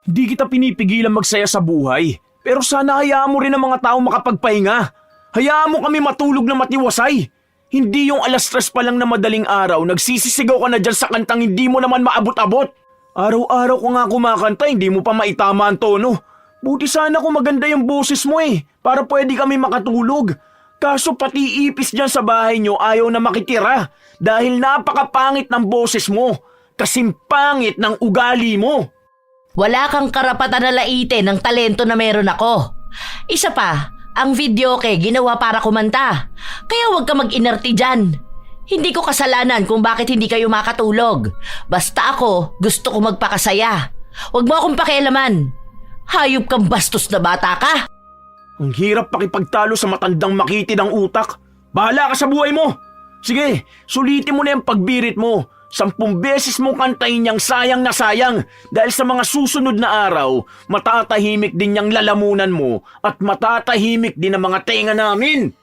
Hindi kita pinipigilan magsaya sa buhay. Pero sana hayaan mo rin ang mga tao makapagpahinga. Hayaan mo kami matulog na matiwasay. Hindi yung 3:00 pa lang na madaling araw, nagsisisigaw ka na dyan sa kantang hindi mo naman maabot-abot. Araw-araw ko nga kumakanta, hindi mo pa maitama ang tono. Buti sana kung maganda yung boses mo para pwede kami makatulog. Kaso pati ipis dyan sa bahay nyo ayaw na makitira dahil napakapangit ng boses mo. Kasing pangit ng ugali mo. Wala kang karapatan na laitin ng talento na meron ako. Isa pa, ang videoke ginawa para kumanta. Kaya huwag ka mag-inerti dyan. Hindi ko kasalanan kung bakit hindi kayo makatulog. Basta ako, gusto ko magpakasaya. Huwag mo akong pakialaman. Hayop kang bastos na bata ka. Ang hirap pakipagtalo sa matandang makitid ang utak. Bahala ka sa buhay mo. Sige, sulitin mo na yung pagbirit mo. 10 beses mo kantayin niyang sayang na sayang dahil sa mga susunod na araw, matatahimik din niyang lalamunan mo at matatahimik din ang mga tenga namin.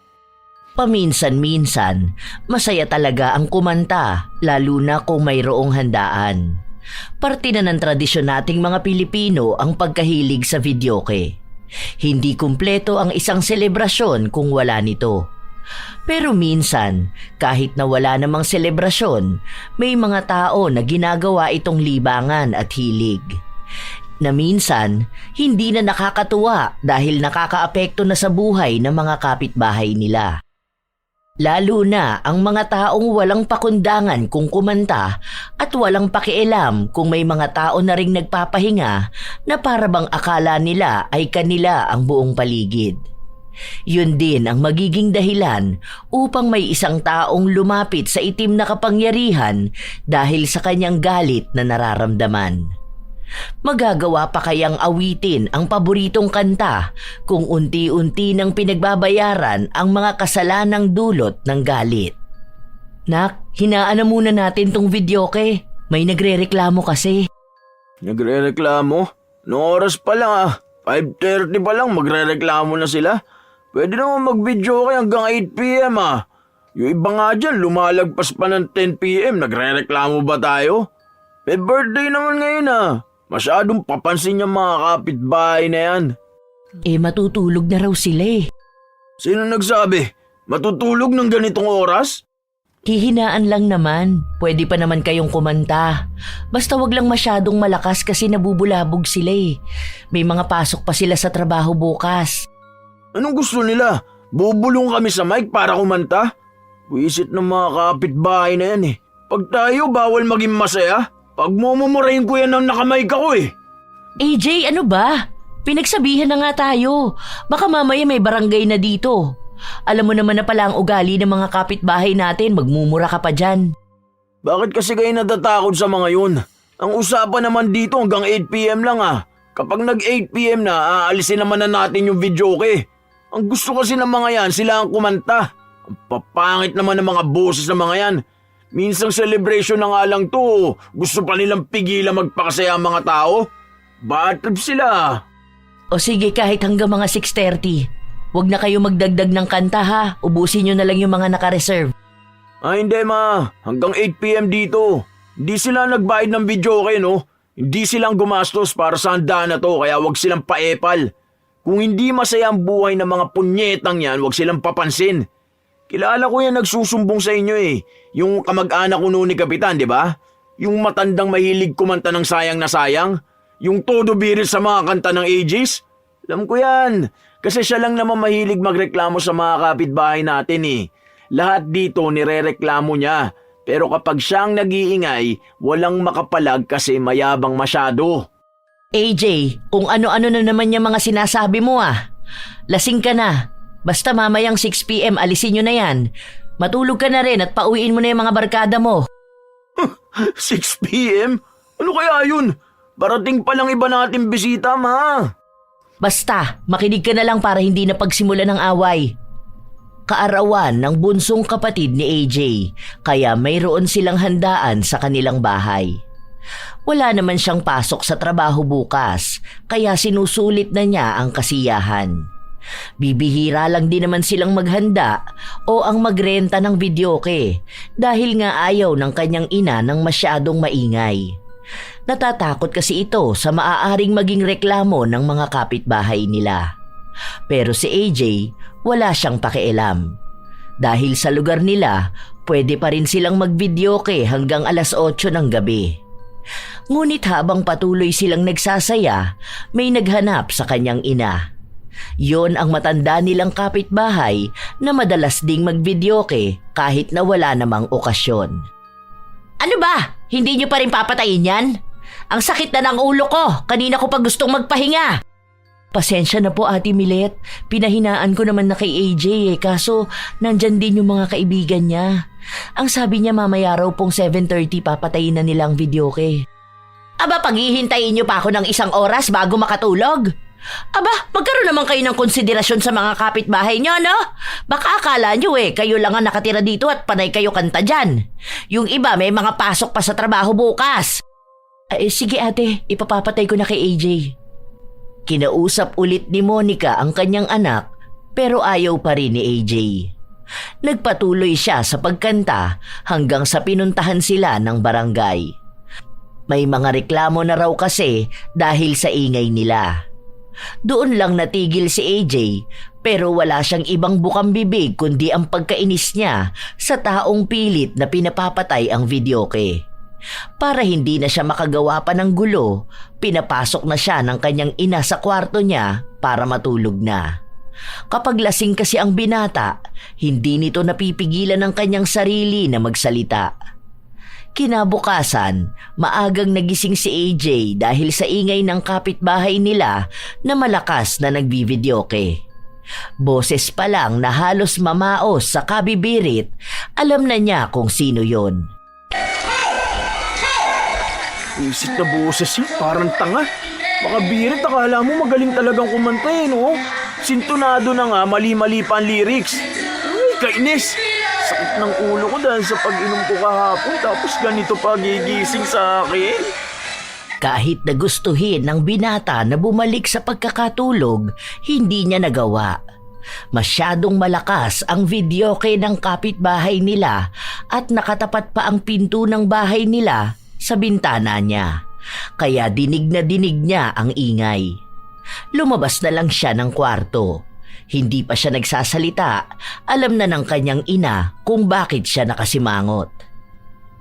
Paminsan-minsan, masaya talaga ang kumanta, lalo na kung mayroong handaan. Parte na ng tradisyon nating mga Pilipino ang pagkahilig sa videoke. Hindi kumpleto ang isang selebrasyon kung wala nito. Pero minsan, kahit na wala namang selebrasyon, may mga tao na ginagawa itong libangan at hilig. Na minsan, hindi na nakakatuwa dahil nakakaapekto na sa buhay ng mga kapitbahay nila. Lalo na ang mga taong walang pakundangan kung kumanta at walang pakialam kung may mga tao na ring nagpapahinga na parabang akala nila ay kanila ang buong paligid. Yun din ang magiging dahilan upang may isang taong lumapit sa itim na kapangyarihan dahil sa kanyang galit na nararamdaman. Magagawa pa kayang awitin ang paboritong kanta kung unti-unti nang pinagbabayaran ang mga kasalanang dulot ng galit. Nak, hinaan na muna natin tong videoke. May nagrereklamo kasi. Nagrereklamo? Noong oras pa lang 5:30 pa lang magrereklamo na sila. Pwede naman mag-video kayo hanggang 8 p.m. Yung iba nga dyan, lumalagpas pa ng 10 p.m. Nagre-reklamo ba tayo? May birthday naman ngayon Masyadong papansin yung mga kapitbahay na yan. Matutulog na raw sila Sino nagsabi? Matutulog ng ganitong oras? Hihinaan lang naman. Pwede pa naman kayong kumanta. Basta wag lang masyadong malakas kasi nabubulabog sila May mga pasok pa sila sa trabaho bukas. Anong gusto nila? Bubulong kami sa mic para kumanta? Wisit ng mga kapitbahay na yan Pag tayo, bawal maging masaya. Pag mumumurahin ko yan ng nakamay ako AJ, ano ba? Pinagsabihan na nga tayo. Baka mamaya may barangay na dito. Alam mo naman na pala ang ugali ng mga kapitbahay natin, magmumura ka pa dyan. Bakit kasi kayo natatakot sa mga yun? Ang usapan naman dito hanggang 8 p.m. lang Kapag nag 8 p.m. na, aalisin naman na natin yung videoke. Ang gusto kasi ng mga yan, sila ang kumanta. Ang papangit naman ng mga boses ng mga yan. Minsang celebration na nga lang to, gusto pa nilang pigilan magpakasaya ang mga tao? Bad trip sila. O sige, kahit hanggang mga 6:30. Huwag na kayo magdagdag ng kanta Ubusin nyo na lang yung mga naka-reserve. Hindi hanggang 8 p.m. dito. Hindi sila nagbayad ng videoke Hindi silang gumastos para sa handa na to kaya wag silang paepal. Kung hindi masaya ang buhay ng mga punyetang yan, wag silang papansin. Kilala ko yan nagsusumbong sa inyo Yung kamag-anak ko noon ni Kapitan, di ba? Yung matandang mahilig kumanta ng sayang na sayang. Yung todo birit sa mga kanta ng Aegis. Alam ko yan. Kasi siya lang naman mahilig magreklamo sa mga kapitbahay natin Lahat dito nirereklamo niya. Pero kapag siyang nag-iingay, walang makapalag kasi mayabang masyado. AJ, kung ano-ano na naman yung mga sinasabi mo Lasing ka na. Basta mamayang 6 p.m. alisin nyo na yan. Matulog ka na rin at pauwiin mo na yung mga barkada mo. 6 p.m.? Ano kaya yun? Parating pa lang iba natin bisita, ma. Basta, makinig ka na lang para hindi na pagsimula ng away. Kaarawan ng bunsong kapatid ni AJ, kaya mayroon silang handaan sa kanilang bahay. Wala naman siyang pasok sa trabaho bukas, kaya sinusulit na niya ang kasiyahan. Bibihira lang din naman silang maghanda o ang magrenta ng videoke dahil nga ayaw ng kanyang ina ng masyadong maingay. Natatakot kasi ito sa maaaring maging reklamo ng mga kapitbahay nila. Pero si AJ, wala siyang pakialam. Dahil sa lugar nila, pwede pa rin silang mag-videoke hanggang alas 8 ng gabi. Ngunit habang patuloy silang nagsasaya, may naghanap sa kanyang ina. Yon ang matanda nilang kapitbahay na madalas ding mag-videoke kahit na wala namang okasyon. Ano ba? Hindi niyo pa rin papatayin yan? Ang sakit na ng ulo ko. Kanina ko pa gustong magpahinga. Pasensya na po Ate Milet. Pinahinaan ko naman na kay AJ kaso nandyan din yung mga kaibigan niya. Ang sabi niya mamaya raw pong 7:30 papatayin na nilang videoke. Aba, paghihintayin niyo pa ako ng 1 oras bago makatulog? Aba, magkaroon naman kayo ng konsiderasyon sa mga kapitbahay niyo, no? Baka akala niyo kayo lang ang nakatira dito at panay kayo kanta dyan. Yung iba may mga pasok pa sa trabaho bukas. Sige ate, ipapapatay ko na kay AJ. Kinausap ulit ni Monica ang kanyang anak pero ayaw pa rin ni AJ. Nagpatuloy siya sa pagkanta hanggang sa pinuntahan sila ng barangay. May mga reklamo na raw kasi dahil sa ingay nila. Doon lang natigil si AJ pero wala siyang ibang bukang bibig kundi ang pagkainis niya sa taong pilit na pinapapatay ang videoke. Para hindi na siya makagawa pa ng gulo, pinapasok na siya ng kanyang ina sa kwarto niya para matulog na. Kapag lasing kasi ang binata, hindi nito napipigilan ang kanyang sarili na magsalita. Kinabukasan, maagang nagising si AJ dahil sa ingay ng kapitbahay nila na malakas na nagbivideoke. Boses pa lang na halos mamaos sa kabibirit, alam na niya kung sino yon. Isit na boses yun, parang tanga. Makabirit, akala mo magaling talagang kumanta no? Sintonado na nga, mali-mali pa ang lyrics. Ay, kainis! Sakit ng ulo ko dahil sa pag-inom ko kahapon tapos ganito pa gigising sa akin. Kahit nagustuhin ng binata na bumalik sa pagkakatulog, hindi niya nagawa. Masyadong malakas ang videoke ng kapitbahay nila at nakatapat pa ang pinto ng bahay nila sa bintana niya. Kaya dinig na dinig niya ang ingay. Lumabas na lang siya ng kwarto. Hindi pa siya nagsasalita, alam na ng kanyang ina kung bakit siya nakasimangot.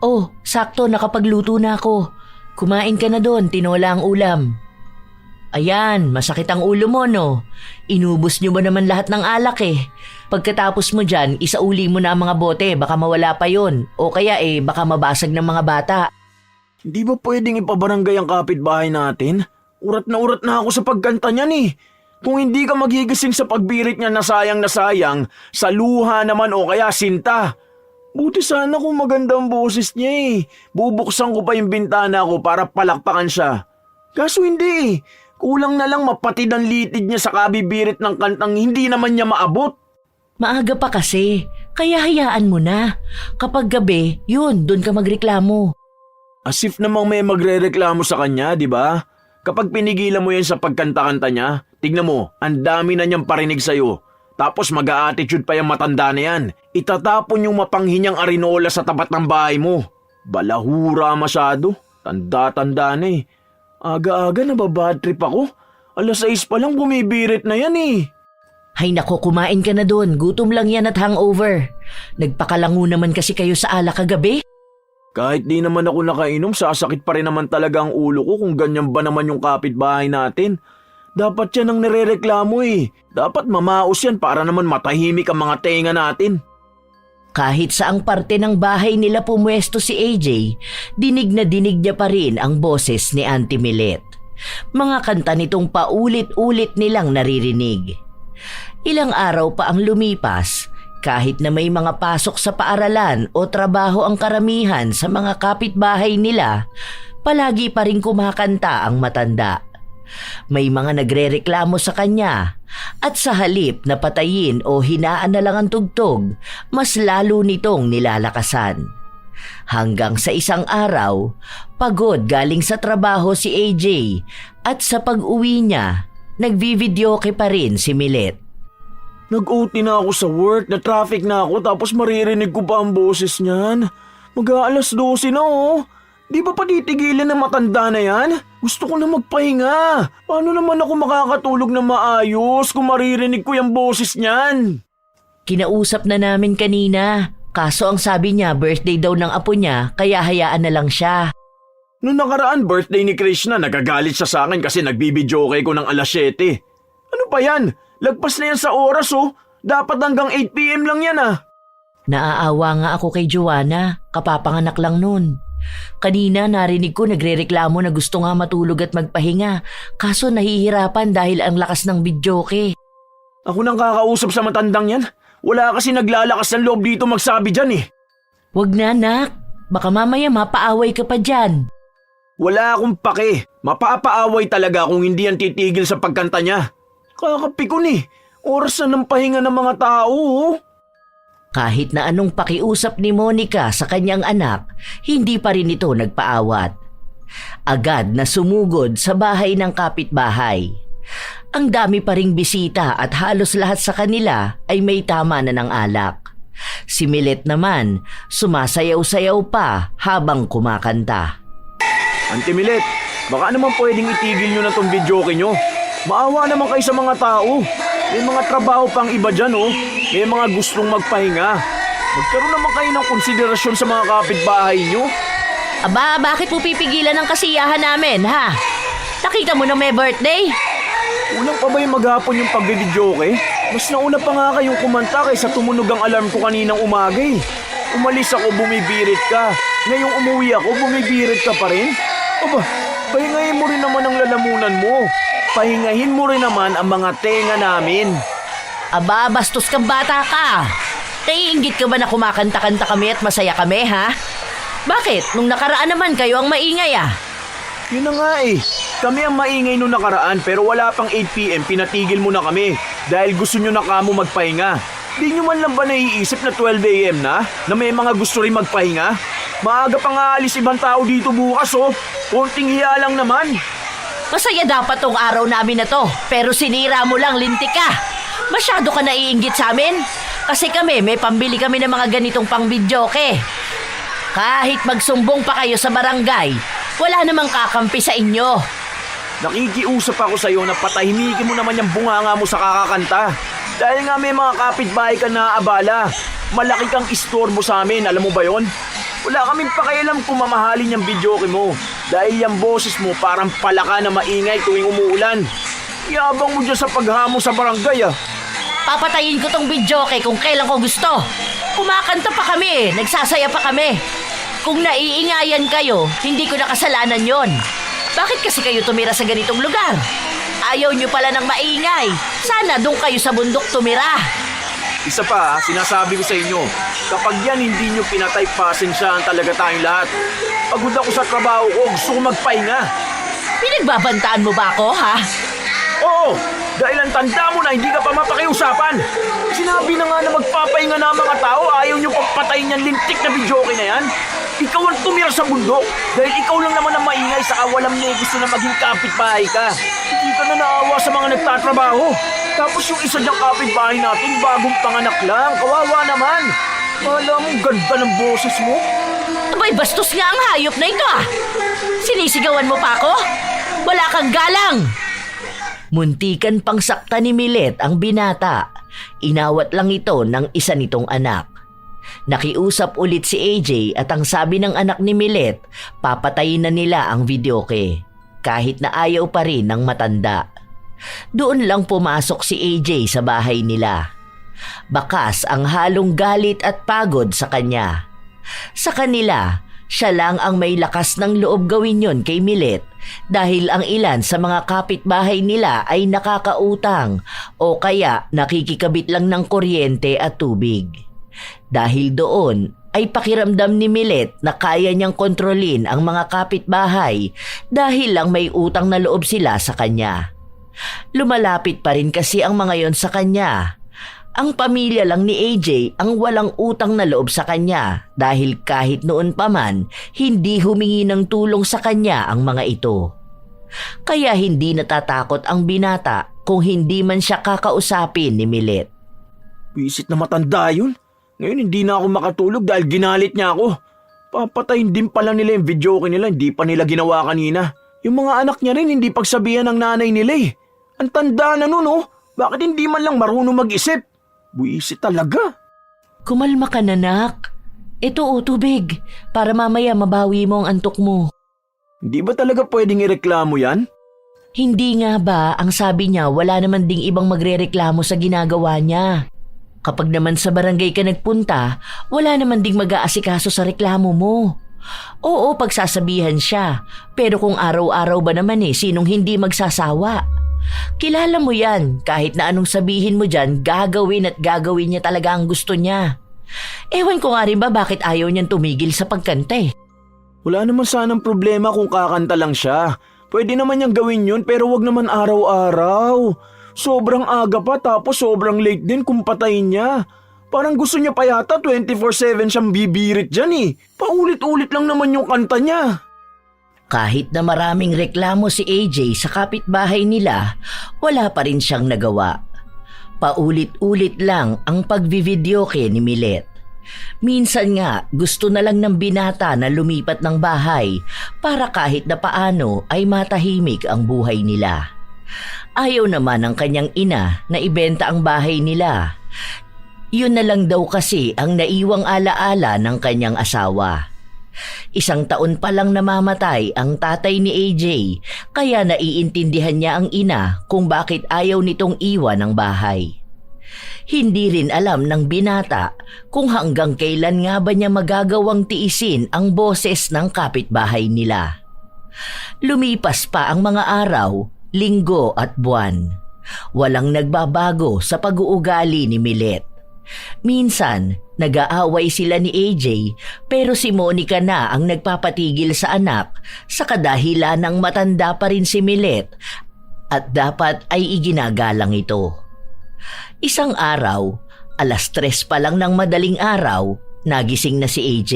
Oh, sakto nakapagluto na ako. Kumain ka na doon, tinola ang ulam. Ayan, masakit ang ulo mo no. Inubos niyo ba naman lahat ng alak Pagkatapos mo dyan, isauli mo na ang mga bote, baka mawala pa yon. O kaya baka mabasag ng mga bata. Hindi ba pwedeng ipabarangay ang kapitbahay natin? Urat na ako sa pagkanta niyan Kung hindi ka magigising sa pagbirit niya na sayang, sa luha naman o kaya sinta. Buti sana kung magandang boses niya Bubuksan ko pa yung bintana ko para palakpakan siya. Kaso hindi Kulang na lang mapatid ang litid niya sa kabibirit ng kantang hindi naman niya maabot. Maaga pa kasi, kaya hayaan mo na. Kapag gabi, yun, doon ka magreklamo. As if namang may magrereklamo sa kanya, di ba? Kapag pinigilan mo yan sa pagkanta-kanta niya, tignan mo, ang dami na niyang parinig sa'yo. Tapos mag-a-attitude pa yung matanda na yan. Itatapon yung mapanghinyang arinola sa tapat ng bahay mo. Balahura masyado. Tanda-tanda na Aga-aga nababad trip ako. Alas 6 pa lang bumibirit na yan Hay nako, kumain ka na doon. Gutom lang yan at hangover. Nagpakalango naman kasi kayo sa alak kagabi. Kahit di naman ako nakainom, sasakit pa rin naman talaga ang ulo ko kung ganyan ba naman yung kapitbahay natin. Dapat yan ang nirereklamo Dapat mamaos yan para naman matahimik ang mga tenga natin. Kahit saang parte ng bahay nila pumwesto si AJ, dinig na dinig niya pa rin ang boses ni Auntie Milet. Mga kanta nitong paulit-ulit nilang naririnig. Ilang araw pa ang lumipas, kahit na may mga pasok sa paaralan o trabaho ang karamihan sa mga kapitbahay nila, palagi pa rin kumakanta ang matanda. May mga nagrereklamo sa kanya at sa halip na patayin o hinaan na lang ang tugtog, mas lalo nitong nilalakasan. Hanggang sa isang araw, pagod galing sa trabaho si AJ at sa pag-uwi niya, nagvivideoke pa rin si Milet. Nag-OT na ako sa work, na traffic na ako tapos maririnig ko pa ang boses niyan. Mag-aalas 12 na Di ba patitigilin ng matanda na yan? Gusto ko na magpahinga. Paano naman ako makakatulog na maayos kung maririnig ko yung boses niyan? Kinausap na namin kanina. Kaso ang sabi niya birthday daw ng apo niya kaya hayaan na lang siya. Noong nakaraan birthday ni Krishna, nagagalit siya sa akin kasi nagbibidyoke ko ng alas 7. Ano pa yan? Lagpas na yan sa oras oh. Dapat hanggang 8 PM lang yan ah. Naaawa nga ako kay Joanna. Kapapanganak lang nun. Kanina narinig ko nagrereklamo na gusto nga matulog at magpahinga. Kaso nahihirapan dahil ang lakas ng videoke. Ako nang kakausap sa matandang yan. Wala kasi naglalakas ng loob dito magsabi dyan eh. Wag na, anak. Baka mamaya mapaaway ka pa dyan. Wala akong pake. Mapapaaway talaga kung hindi yan titigil sa pagkanta niya. Kakapikon eh. Oras na ng pahinga ng mga tao oh. Kahit na anong pakiusap ni Monica sa kanyang anak, hindi pa rin ito nagpaawat. Agad na sumugod sa bahay ng kapitbahay. Ang dami pa ring bisita at halos lahat sa kanila ay may tama na ng alak. Si Milet naman, sumasayaw-sayaw pa habang kumakanta. Auntie Milet, baka naman pwedeng itigil nyo na tong videoke nyo. Maawa naman kayo sa mga tao. May mga trabaho pang iba dyan oh. May mga gustong magpahinga. Magkaroon naman kayo ng konsiderasyon sa mga kapitbahay nyo. Aba, bakit mo pipigilan ang kasiyahan namin, ha? Nakita mo na may birthday? Unang pa ba yung maghapon yung pagbibidyoke? Mas nauna pa nga kayong kumanta kaysa tumunog ang alarm ko kaninang umaga eh. Umalis ako, bumibirit ka. Ngayong umuwi ako, bumibirit ka pa rin? Aba, pahingahin mo rin naman ang lalamunan mo. Pahingahin mo rin naman ang mga tenga namin. Aba, bastos kang bata ka. Naiinggit ka ba na kumakanta-kanta kami at masaya kami, ha? Bakit? Nung nakaraan naman kayo ang maingay, ah. Yun na nga eh. Kami ang maingay nung nakaraan pero wala pang 8 PM pinatigil mo na kami dahil gusto nyo na kamo magpahinga. Di nyo man lang ba naiisip na 12 AM na may mga gusto rin magpahinga? Maaga pang aalis ibang tao dito bukas oh. Konting hiya lang naman. Masaya dapat tong araw namin na to, pero sinira mo lang, lintik ka. Masyado ka naiinggit sa amin. Kasi kami, may pambili kami ng mga ganitong pang-videoke. Kahit magsumbong pa kayo sa barangay, wala namang kakampi sa inyo. Nakikiusap ako sa'yo na patahimikin mo naman yung bunganga mo sa kakakanta. Dahil nga may mga kapitbahay ka na abala. Malaki kang istorbo sa amin, alam mo ba yon? Wala kaming pakialam kung mamahalin yung videoke mo. Dahil yung boses mo parang palaka na maingay tuwing umuulan. Yabang mo dyan sa paghamo sa barangay ah. Papatayin ko tong videoke kung kailan ko gusto. Kumakanta pa kami, nagsasaya pa kami. Kung naiingayan kayo, hindi ko nakasalanan yon. Bakit kasi kayo tumira sa ganitong lugar? Ayaw nyo pala ng maingay. Sana doon kayo sa bundok tumira. Isa pa, sinasabi ko sa inyo, kapag yan hindi nyo pinatay, pasensyahan talaga tayong lahat. Pagod ako sa trabaho ko, gusto ko magpahinga. Pinagbabantaan mo ba ako, ha? Oo, dahil ang tanda mo na hindi ka pa mapakiusapan. Sinabi na nga na magpapahinga na ang mga tao, ayaw nyo pagpatayin yung lintik na videoke na yan. Ikaw ang tumira sa bundok dahil ikaw lang naman ang maingay sa awalam niya gusto na maging kapitbahay ka. Hindi ka na naawa sa mga nagtatrabaho. Tapos yung isa diyang kapitbahay natin, bagong panganak lang. Kawawa naman. Kala mo ganda ng boses mo. Abay, bastos nga ang hayop na ito, ah. Sinisigawan mo pa ako? Wala kang galang. Muntikan pang sakta ni Milet ang binata. Inawat lang ito ng isa nitong anak. Nakiusap ulit si AJ at ang sabi ng anak ni Milet, papatayin na nila ang videoke. Kahit na ayaw pa rin ng matanda. Doon lang pumasok si AJ sa bahay nila. Bakas ang halong galit at pagod sa kanya. Sa kanila, siya lang ang may lakas ng loob gawin yon kay Milet dahil ang ilan sa mga kapitbahay nila ay nakakautang o kaya nakikikabit lang ng kuryente at tubig. Dahil doon ay pakiramdam ni Milet na kaya niyang kontrolin ang mga kapitbahay dahil lang may utang na loob sila sa kanya. Lumalapit pa rin kasi ang mga yon sa kanya. Ang pamilya lang ni AJ ang walang utang na loob sa kanya dahil kahit noon pa man, hindi humingi ng tulong sa kanya ang mga ito. Kaya hindi natatakot ang binata kung hindi man siya kakausapin ni Milet. Wisit na matanda yun. Ngayon hindi na ako makatulog dahil ginalit niya ako. Papatayin din pala nila yung videoke nila, hindi pa nila ginawa kanina. Yung mga anak niya rin hindi pagsabihan ng nanay nila eh. Ang tanda na nun oh, bakit hindi man lang marunong mag-isip? Buwisit talaga. Kumalma ka na, nak. Ito tubig, para mamaya mabawi mo ang antok mo. Hindi ba talaga pwedeng ireklamo yan? Hindi nga ba, ang sabi niya wala naman ding ibang magrereklamo sa ginagawa niya. Kapag naman sa barangay ka nagpunta, wala naman ding mag-aasikaso sa reklamo mo. Oo, pagsasabihan siya, pero kung araw-araw ba naman sinong hindi magsasawa? Kilala mo yan, kahit na anong sabihin mo dyan, gagawin at gagawin niya talaga ang gusto niya. Ewan ko nga rin ba bakit ayaw niyang tumigil sa pagkanta. Wala naman sanang problema kung kakanta lang siya. Pwede naman niyang gawin yun pero wag naman araw-araw. Sobrang aga pa tapos sobrang late din kung patayin niya. Parang gusto niya pa yata 24/7 siyang bibirit dyan eh. Paulit-ulit lang naman yung kanta niya. Kahit na maraming reklamo si AJ sa kapitbahay nila, wala pa rin siyang nagawa. Paulit-ulit lang ang pagvivideoke ni Milet. Minsan nga gusto na lang ng binata na lumipat ng bahay para kahit na paano ay matahimik ang buhay nila. Ayaw naman ng kanyang ina na ibenta ang bahay nila. Yun na lang daw kasi ang naiwang alaala ng kanyang asawa. 1 taon pa lang namamatay ang tatay ni AJ, kaya naiintindihan niya ang ina kung bakit ayaw nitong iwan ang bahay. Hindi rin alam ng binata kung hanggang kailan nga ba niya magagawang tiisin ang boses ng kapitbahay nila. Lumipas pa ang mga araw, linggo at buwan. Walang nagbabago sa pag-uugali ni Milet. Minsan, nag-aaway sila ni AJ pero si Monica na ang nagpapatigil sa anak sa kadahilan ng matanda pa rin si Milet at dapat ay iginagalang ito. Isang araw, 3:00 pa lang ng madaling araw, nagising na si AJ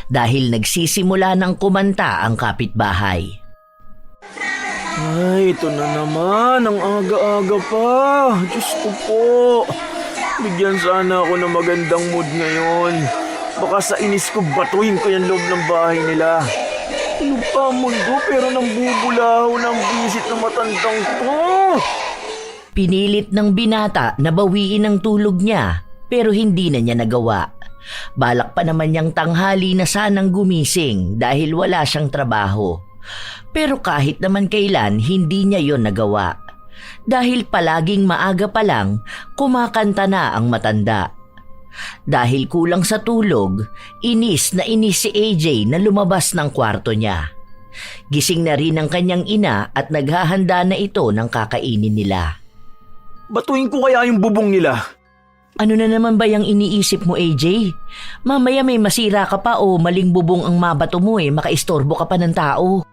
dahil nagsisimula ng kumanta ang kapitbahay. Ay, ito na naman. Ang aga-aga pa. Diyos ko po. Bigyan sana ako ng magandang mood ngayon. Baka sa inis ko batuin ko yung loob ng bahay nila. Ano pa ang mundo pero nambubulaw ng bisit na matandang to. Pinilit ng binata na bawiin ang tulog niya pero hindi na niya nagawa. Balak pa naman niyang tanghali na sanang gumising dahil wala siyang trabaho. Pero kahit naman kailan hindi niya yon nagawa. Dahil palaging maaga pa lang kumakanta na ang matanda. Dahil kulang sa tulog, inis si AJ na lumabas ng kwarto niya. Gising na rin ang kanyang ina at naghahanda na ito ng kakainin nila. Batuin ko kaya yung bubong nila. Ano na naman ba yung iniisip mo, AJ? Mamaya may masira ka pa o maling bubong ang mabato mo makaistorbo ka pa ng tao.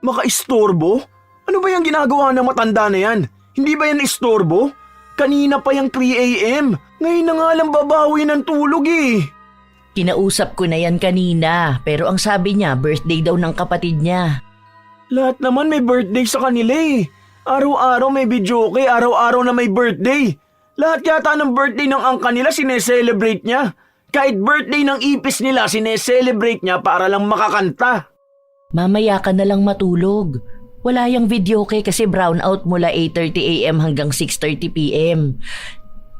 Makaistorbo? Ano ba yung ginagawa ng matanda na yan? Hindi ba yan istorbo? Kanina pa yung 3 a.m. Ngayon na nga lang babawi ng tulog Kinausap ko na yan kanina pero ang sabi niya birthday daw ng kapatid niya. Lahat naman may birthday sa kanila Araw-araw may videoke, araw-araw na may birthday. Lahat yata ng birthday ng angka nila sineselebrate niya. Kahit birthday ng ipis nila sineselebrate niya para lang makakanta. Mamaya ka na lang matulog. Wala yung videoke kasi brownout mula 8:30 a.m. hanggang 6:30 p.m.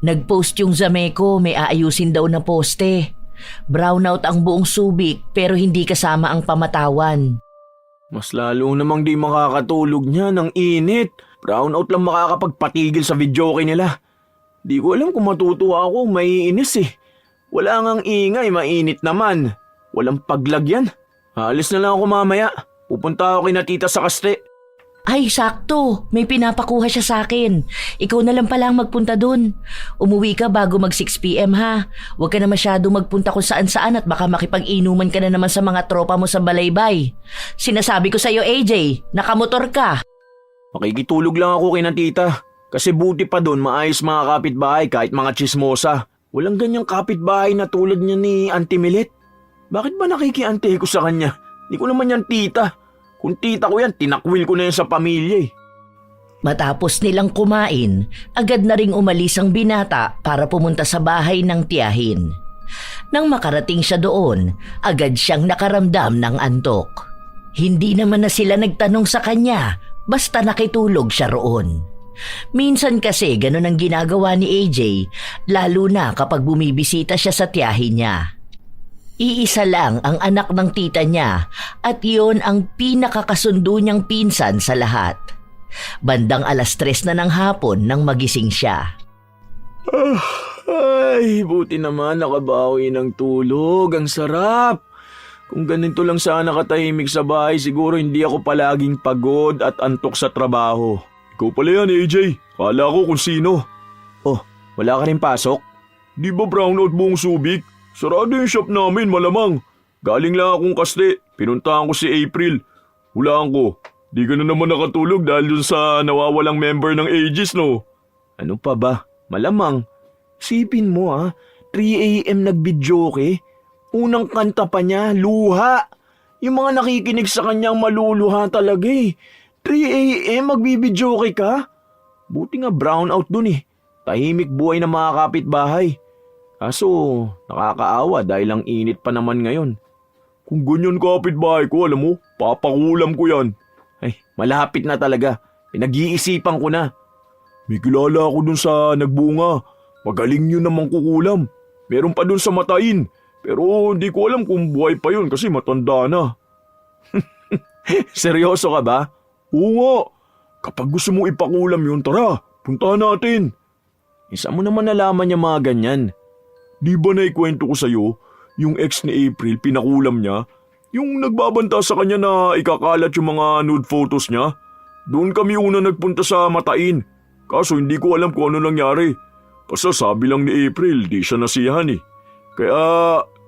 Nag-post yung Zameco, may aayusin daw na poste. Brownout ang buong Subic pero hindi kasama ang pamatawan. Mas lalo namang di makakatulog niya ng init. Brownout lang makakapagpatigil sa videoke nila. Di ko alam kung matutuwa ako, maiinis Wala ngang ingay, mainit naman. Walang paglagyan. Alis na lang ako mamaya. Pupunta ako kina tita sa kaste. Ay, sakto. May pinapakuha siya sa akin. Ikaw na lang pala ang magpunta dun. Umuwi ka bago mag 6 p.m. ha. Huwag ka na masyado magpunta kung saan-saan at baka makipag-inuman ka na naman sa mga tropa mo sa balaybay. Sinasabi ko sa'yo, AJ, nakamotor ka. Makikitulog lang ako kina tita. Kasi buti pa dun maayos mga kapitbahay kahit mga chismosa. Walang ganyang kapitbahay na tulad niya ni Auntie Milet. Bakit ba nakikiante ko sa kanya? Di ko naman yan tita. Kung tita ko yan, tinakwil ko na yan sa pamilya Matapos nilang kumain, agad na ring umalis ang binata para pumunta sa bahay ng tiyahin. Nang makarating siya doon, agad siyang nakaramdam ng antok. Hindi naman na sila nagtanong sa kanya, basta nakitulog siya roon. Minsan kasi ganun ang ginagawa ni AJ, lalo na kapag bumibisita siya sa tiyahin niya. Iisa lang ang anak ng tita niya at iyon ang pinakakasundo niyang pinsan sa lahat. Bandang 3:00 na ng hapon nang magising siya. Ay, buti naman nakabawi ng tulog. Ang sarap. Kung ganito lang sana katahimik sa bahay, siguro hindi ako palaging pagod at antok sa trabaho. Ikaw pala yan, AJ. Kala ko kung sino. Oh, wala ka rin pasok? Di ba brownout buong Subic? Sarado yung shop namin, malamang. Galing lang akong kaste. Pinuntahan ko si April. Hulaan ko. Di ka na naman nakatulog dahil dun sa nawawalang member ng Aegis, no? Ano pa ba? Malamang. Sipin mo 3 a.m. nag-videoke. Unang kanta pa niya, luha. Yung mga nakikinig sa kanyang maluluha talaga eh. 3 a.m. magbibidyoke ka? Buti nga brownout dun eh. Tahimik buhay ng mga kapitbahay. Kaso nakakaawa dahil ang init pa naman ngayon. Kung ganyan kapitbahay ko, alam mo, papakulam ko yan. Ay, malapit na talaga. Pinag-iisipan ko na. May kilala ako dun sa nagbunga. Magaling yun namang kukulam. Meron pa dun sa Matain. Pero hindi ko alam kung buhay pa yun kasi matanda na. Seryoso ka ba? Oo nga. Kapag gusto mong ipakulam yun, tara, puntahan natin. Isa mo naman nalaman niya mga ganyan. Di ba naikwento ko sa'yo, yung ex ni April, pinakulam niya? Yung nagbabanta sa kanya na ikakalat yung mga nude photos niya? Doon kami una nagpunta sa Matain. Kaso hindi ko alam kung ano nangyari. Basta sabi lang ni April, di siya nasiyahan eh. Kaya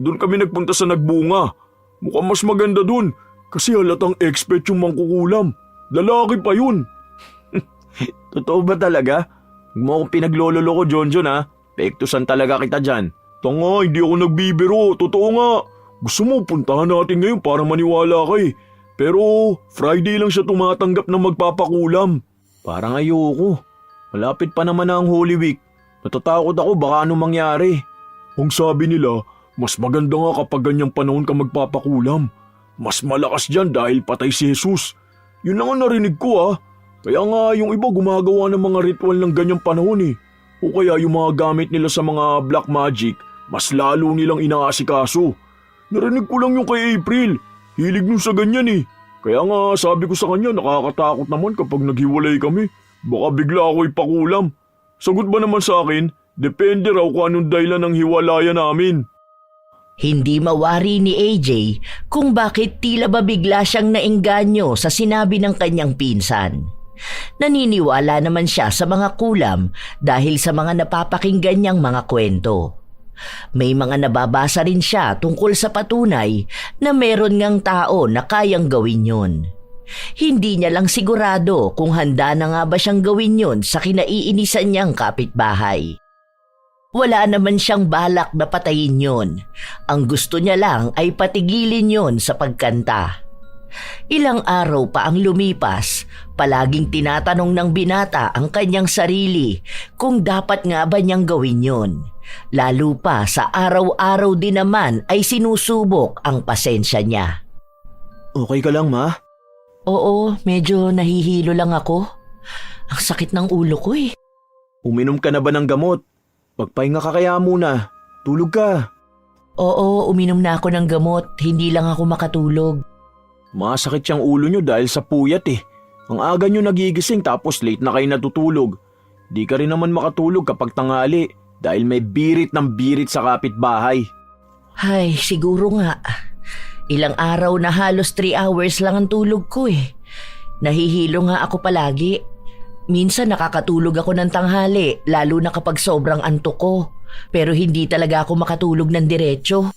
doon kami nagpunta sa nagbunga. Mukhang mas maganda doon kasi halatang expert yung mangkukulam. Lalaki pa yun. Totoo ba talaga? Huwag mo akong pinaglololo ko, Jonjon ha. Pektusan talaga kita dyan. Tanga, hindi ako nagbibiro. Totoo nga. Gusto mo puntahan natin ngayon para maniwala ka eh. Pero Friday lang siya tumatanggap na magpapakulam. Parang ayoko. Malapit pa naman na ang Holy Week. Natatakot ako baka anong mangyari. Ang sabi nila, mas maganda nga kapag ganyang panahon ka magpapakulam. Mas malakas dyan dahil patay si Jesus. Yun lang ang narinig ko. Kaya nga yung iba gumagawa ng mga ritual ng ganyang panahon eh. O kaya yung mga gamit nila sa mga black magic, mas lalo nilang inaasikaso. Narinig ko lang yung kay April. Hilig nun sa ganyan eh. Kaya nga sabi ko sa kanya nakakatakot naman kapag naghiwalay kami. Baka bigla ako ipakulam. Sagot ba naman sa akin, depende raw kung anong dahilan ng hiwalayan namin. Hindi mawari ni AJ kung bakit tila ba bigla siyang naengganyo sa sinabi ng kanyang pinsan. Naniniwala naman siya sa mga kulam dahil sa mga napapakinggan niyang mga kwento. May mga nababasa rin siya tungkol sa patunay na meron ngang tao na kayang gawin yun. Hindi niya lang sigurado kung handa na nga ba siyang gawin yun sa kinaiinisan niyang kapitbahay. Wala naman siyang balak na patayin yun. Ang gusto niya lang ay patigilin yun sa pagkanta. Ilang araw pa ang lumipas, palaging tinatanong ng binata ang kanyang sarili kung dapat nga ba niyang gawin yun. Lalo pa sa araw-araw din naman ay sinusubok ang pasensya niya. Okay ka lang, ma? Oo, medyo nahihilo lang ako. Ang sakit ng ulo ko eh. Uminom ka na ba ng gamot? Magpahinga ka kaya muna. Tulog ka. Oo, uminom na ako ng gamot. Hindi lang ako makatulog. Masakit siyang ulo nyo dahil sa puyat eh. Ang aga nyo nagigising tapos late na kayo natutulog. Di ka rin naman makatulog kapag tanghali dahil may birit ng birit sa kapitbahay. Ay, siguro nga. Ilang araw na halos 3 hours lang ang tulog ko eh. Nahihilo nga ako palagi. Minsan nakakatulog ako ng tanghali, lalo na kapag sobrang antok ko. Pero hindi talaga ako makatulog ng diretso.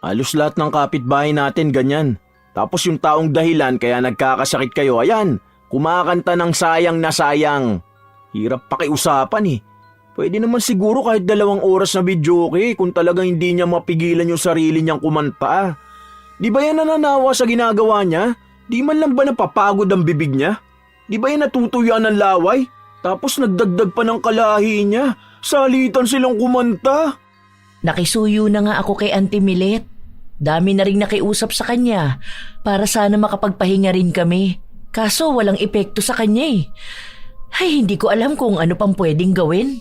Halos lahat ng kapitbahay natin ganyan. Tapos yung taong dahilan kaya nagkakasakit kayo, ayan, kumakanta ng sayang na sayang. Hirap pakiusapan eh. Pwede naman siguro kahit 2 oras na videoke kung talagang hindi niya mapigilan yung sarili niyang kumanta. Di ba yan nananawa sa ginagawa niya? Di man lang ba napapagod ang bibig niya? Di ba yan natutuyaan ng laway? Tapos nagdagdag pa ng kalahi niya. Salitan silang kumanta. Nakisuyo na nga ako kay Auntie Milet. Dami na ring nakiusap sa kanya para sana makapagpahinga rin kami. Kaso walang epekto sa kanya eh. Ay, hindi ko alam kung ano pang pwedeng gawin.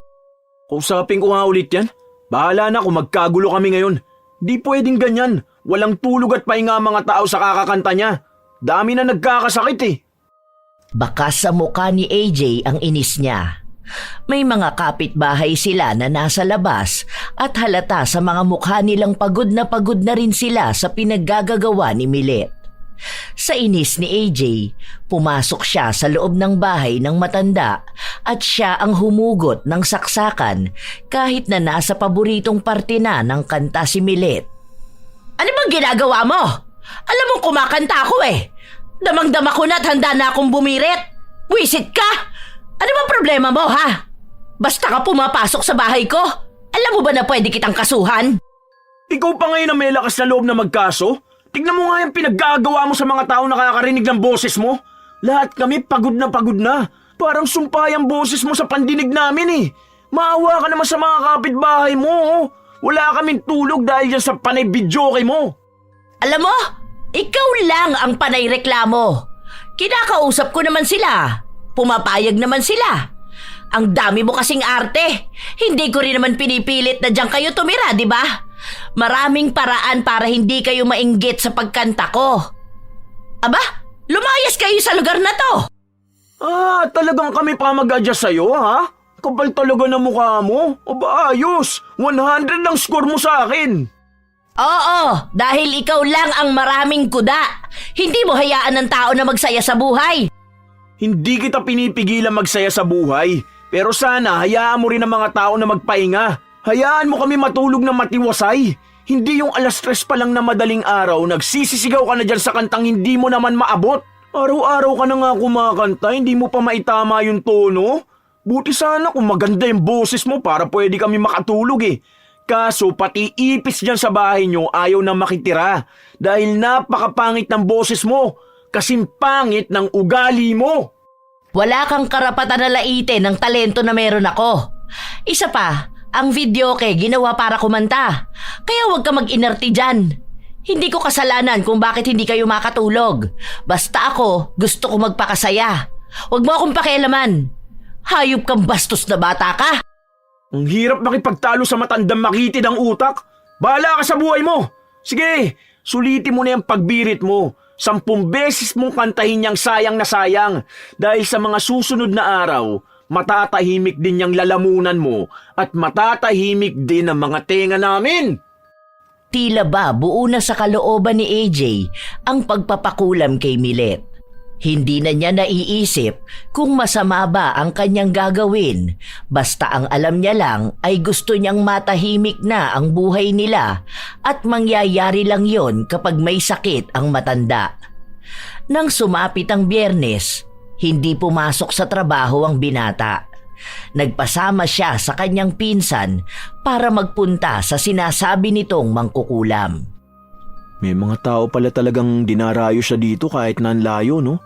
Kausapin ko nga ulit yan. Bahala na kung magkagulo kami ngayon. Di pwedeng ganyan. Walang tulog at pahinga ang mga tao sa kakakanta niya. Dami na nagkakasakit eh. Baka sa mukha ni AJ ang inis niya. May mga kapitbahay sila na nasa labas at halata sa mga mukha nilang pagod na rin sila sa pinaggagawa ni Milet. Sa inis ni AJ, pumasok siya sa loob ng bahay ng matanda at siya ang humugot ng saksakan kahit na nasa paboritong parte na ng kanta si Milet. Ano bang ginagawa mo? Alam mo kumakanta ako eh. Damang-dama ko na at handa na akong bumirit. Wisit ka! Ano bang problema mo ha? Basta ka pumapasok sa bahay ko, alam mo ba na pwede kitang kasuhan? Ikaw pa ngayon na may lakas na loob na magkaso? Tignan mo nga yung pinaggagawa mo sa mga tao nakakarinig ng boses mo. Lahat kami pagod na. Parang sumpay ang boses mo sa pandinig namin eh. Maawa ka naman sa mga kapitbahay mo. Oh. Wala kaming tulog dahil dyan sa panay videoke mo. Alam mo, ikaw lang ang panay reklamo. Kinakausap ko naman sila. Pumapayag naman sila. Ang dami mo kasing arte. Hindi ko rin naman pinipilit na diyan kayo tumira, di ba? Maraming paraan para hindi kayo mainggit sa pagkanta ko. Aba, lumayas kayo sa lugar na to. Talagang kami pa mag-adjust sa'yo, ha? Kapal talaga na mukha mo. Aba, ayos. 100 lang score mo sa akin. Oo, dahil ikaw lang ang maraming kuda. Hindi mo hayaan ng tao na magsaya sa buhay. Hindi kita pinipigilan magsaya sa buhay. Pero sana hayaan mo rin ang mga tao na magpahinga. Hayaan mo kami matulog na matiwasay. Hindi yung 3:00 pa lang na madaling araw, nagsisisigaw ka na dyan sa kantang hindi mo naman maabot. Araw-araw ka na nga kumakanta, hindi mo pa maitama yung tono. Buti sana kung maganda yung boses mo para pwede kami makatulog eh. Kaso pati ipis dyan sa bahay nyo ayaw na makitira dahil napakapangit ng boses mo. Kasing pangit ng ugali mo. Wala kang karapatan na laitin ng talento na meron ako. Isa pa, ang videoke ginawa para kumanta. Kaya huwag ka mag-inerti dyan. Hindi ko kasalanan kung bakit hindi kayo makatulog. Basta ako, gusto ko magpakasaya. Huwag mo akong pakialaman. Hayop kang bastos na bata ka. Ang hirap makipagtalo sa matandang makitid ang utak. Bahala ka sa buhay mo. Sige, sulitin mo na yung pagbirit mo. 10 beses mong kantahin niyang sayang na sayang dahil sa mga susunod na araw, matatahimik din niyang lalamunan mo at matatahimik din ang mga tenga namin. Tila ba buo na sa kalooban ni AJ ang pagpapakulam kay Milet. Hindi na niya naiisip kung masama ba ang kanyang gagawin. Basta ang alam niya lang ay gusto niyang matahimik na ang buhay nila at mangyayari lang yon kapag may sakit ang matanda. Nang sumapit ang Biyernes, hindi pumasok sa trabaho ang binata. Nagpasama siya sa kanyang pinsan para magpunta sa sinasabi nitong mangkukulam. May mga tao pala talagang dinarayo siya dito kahit nanlayo, no?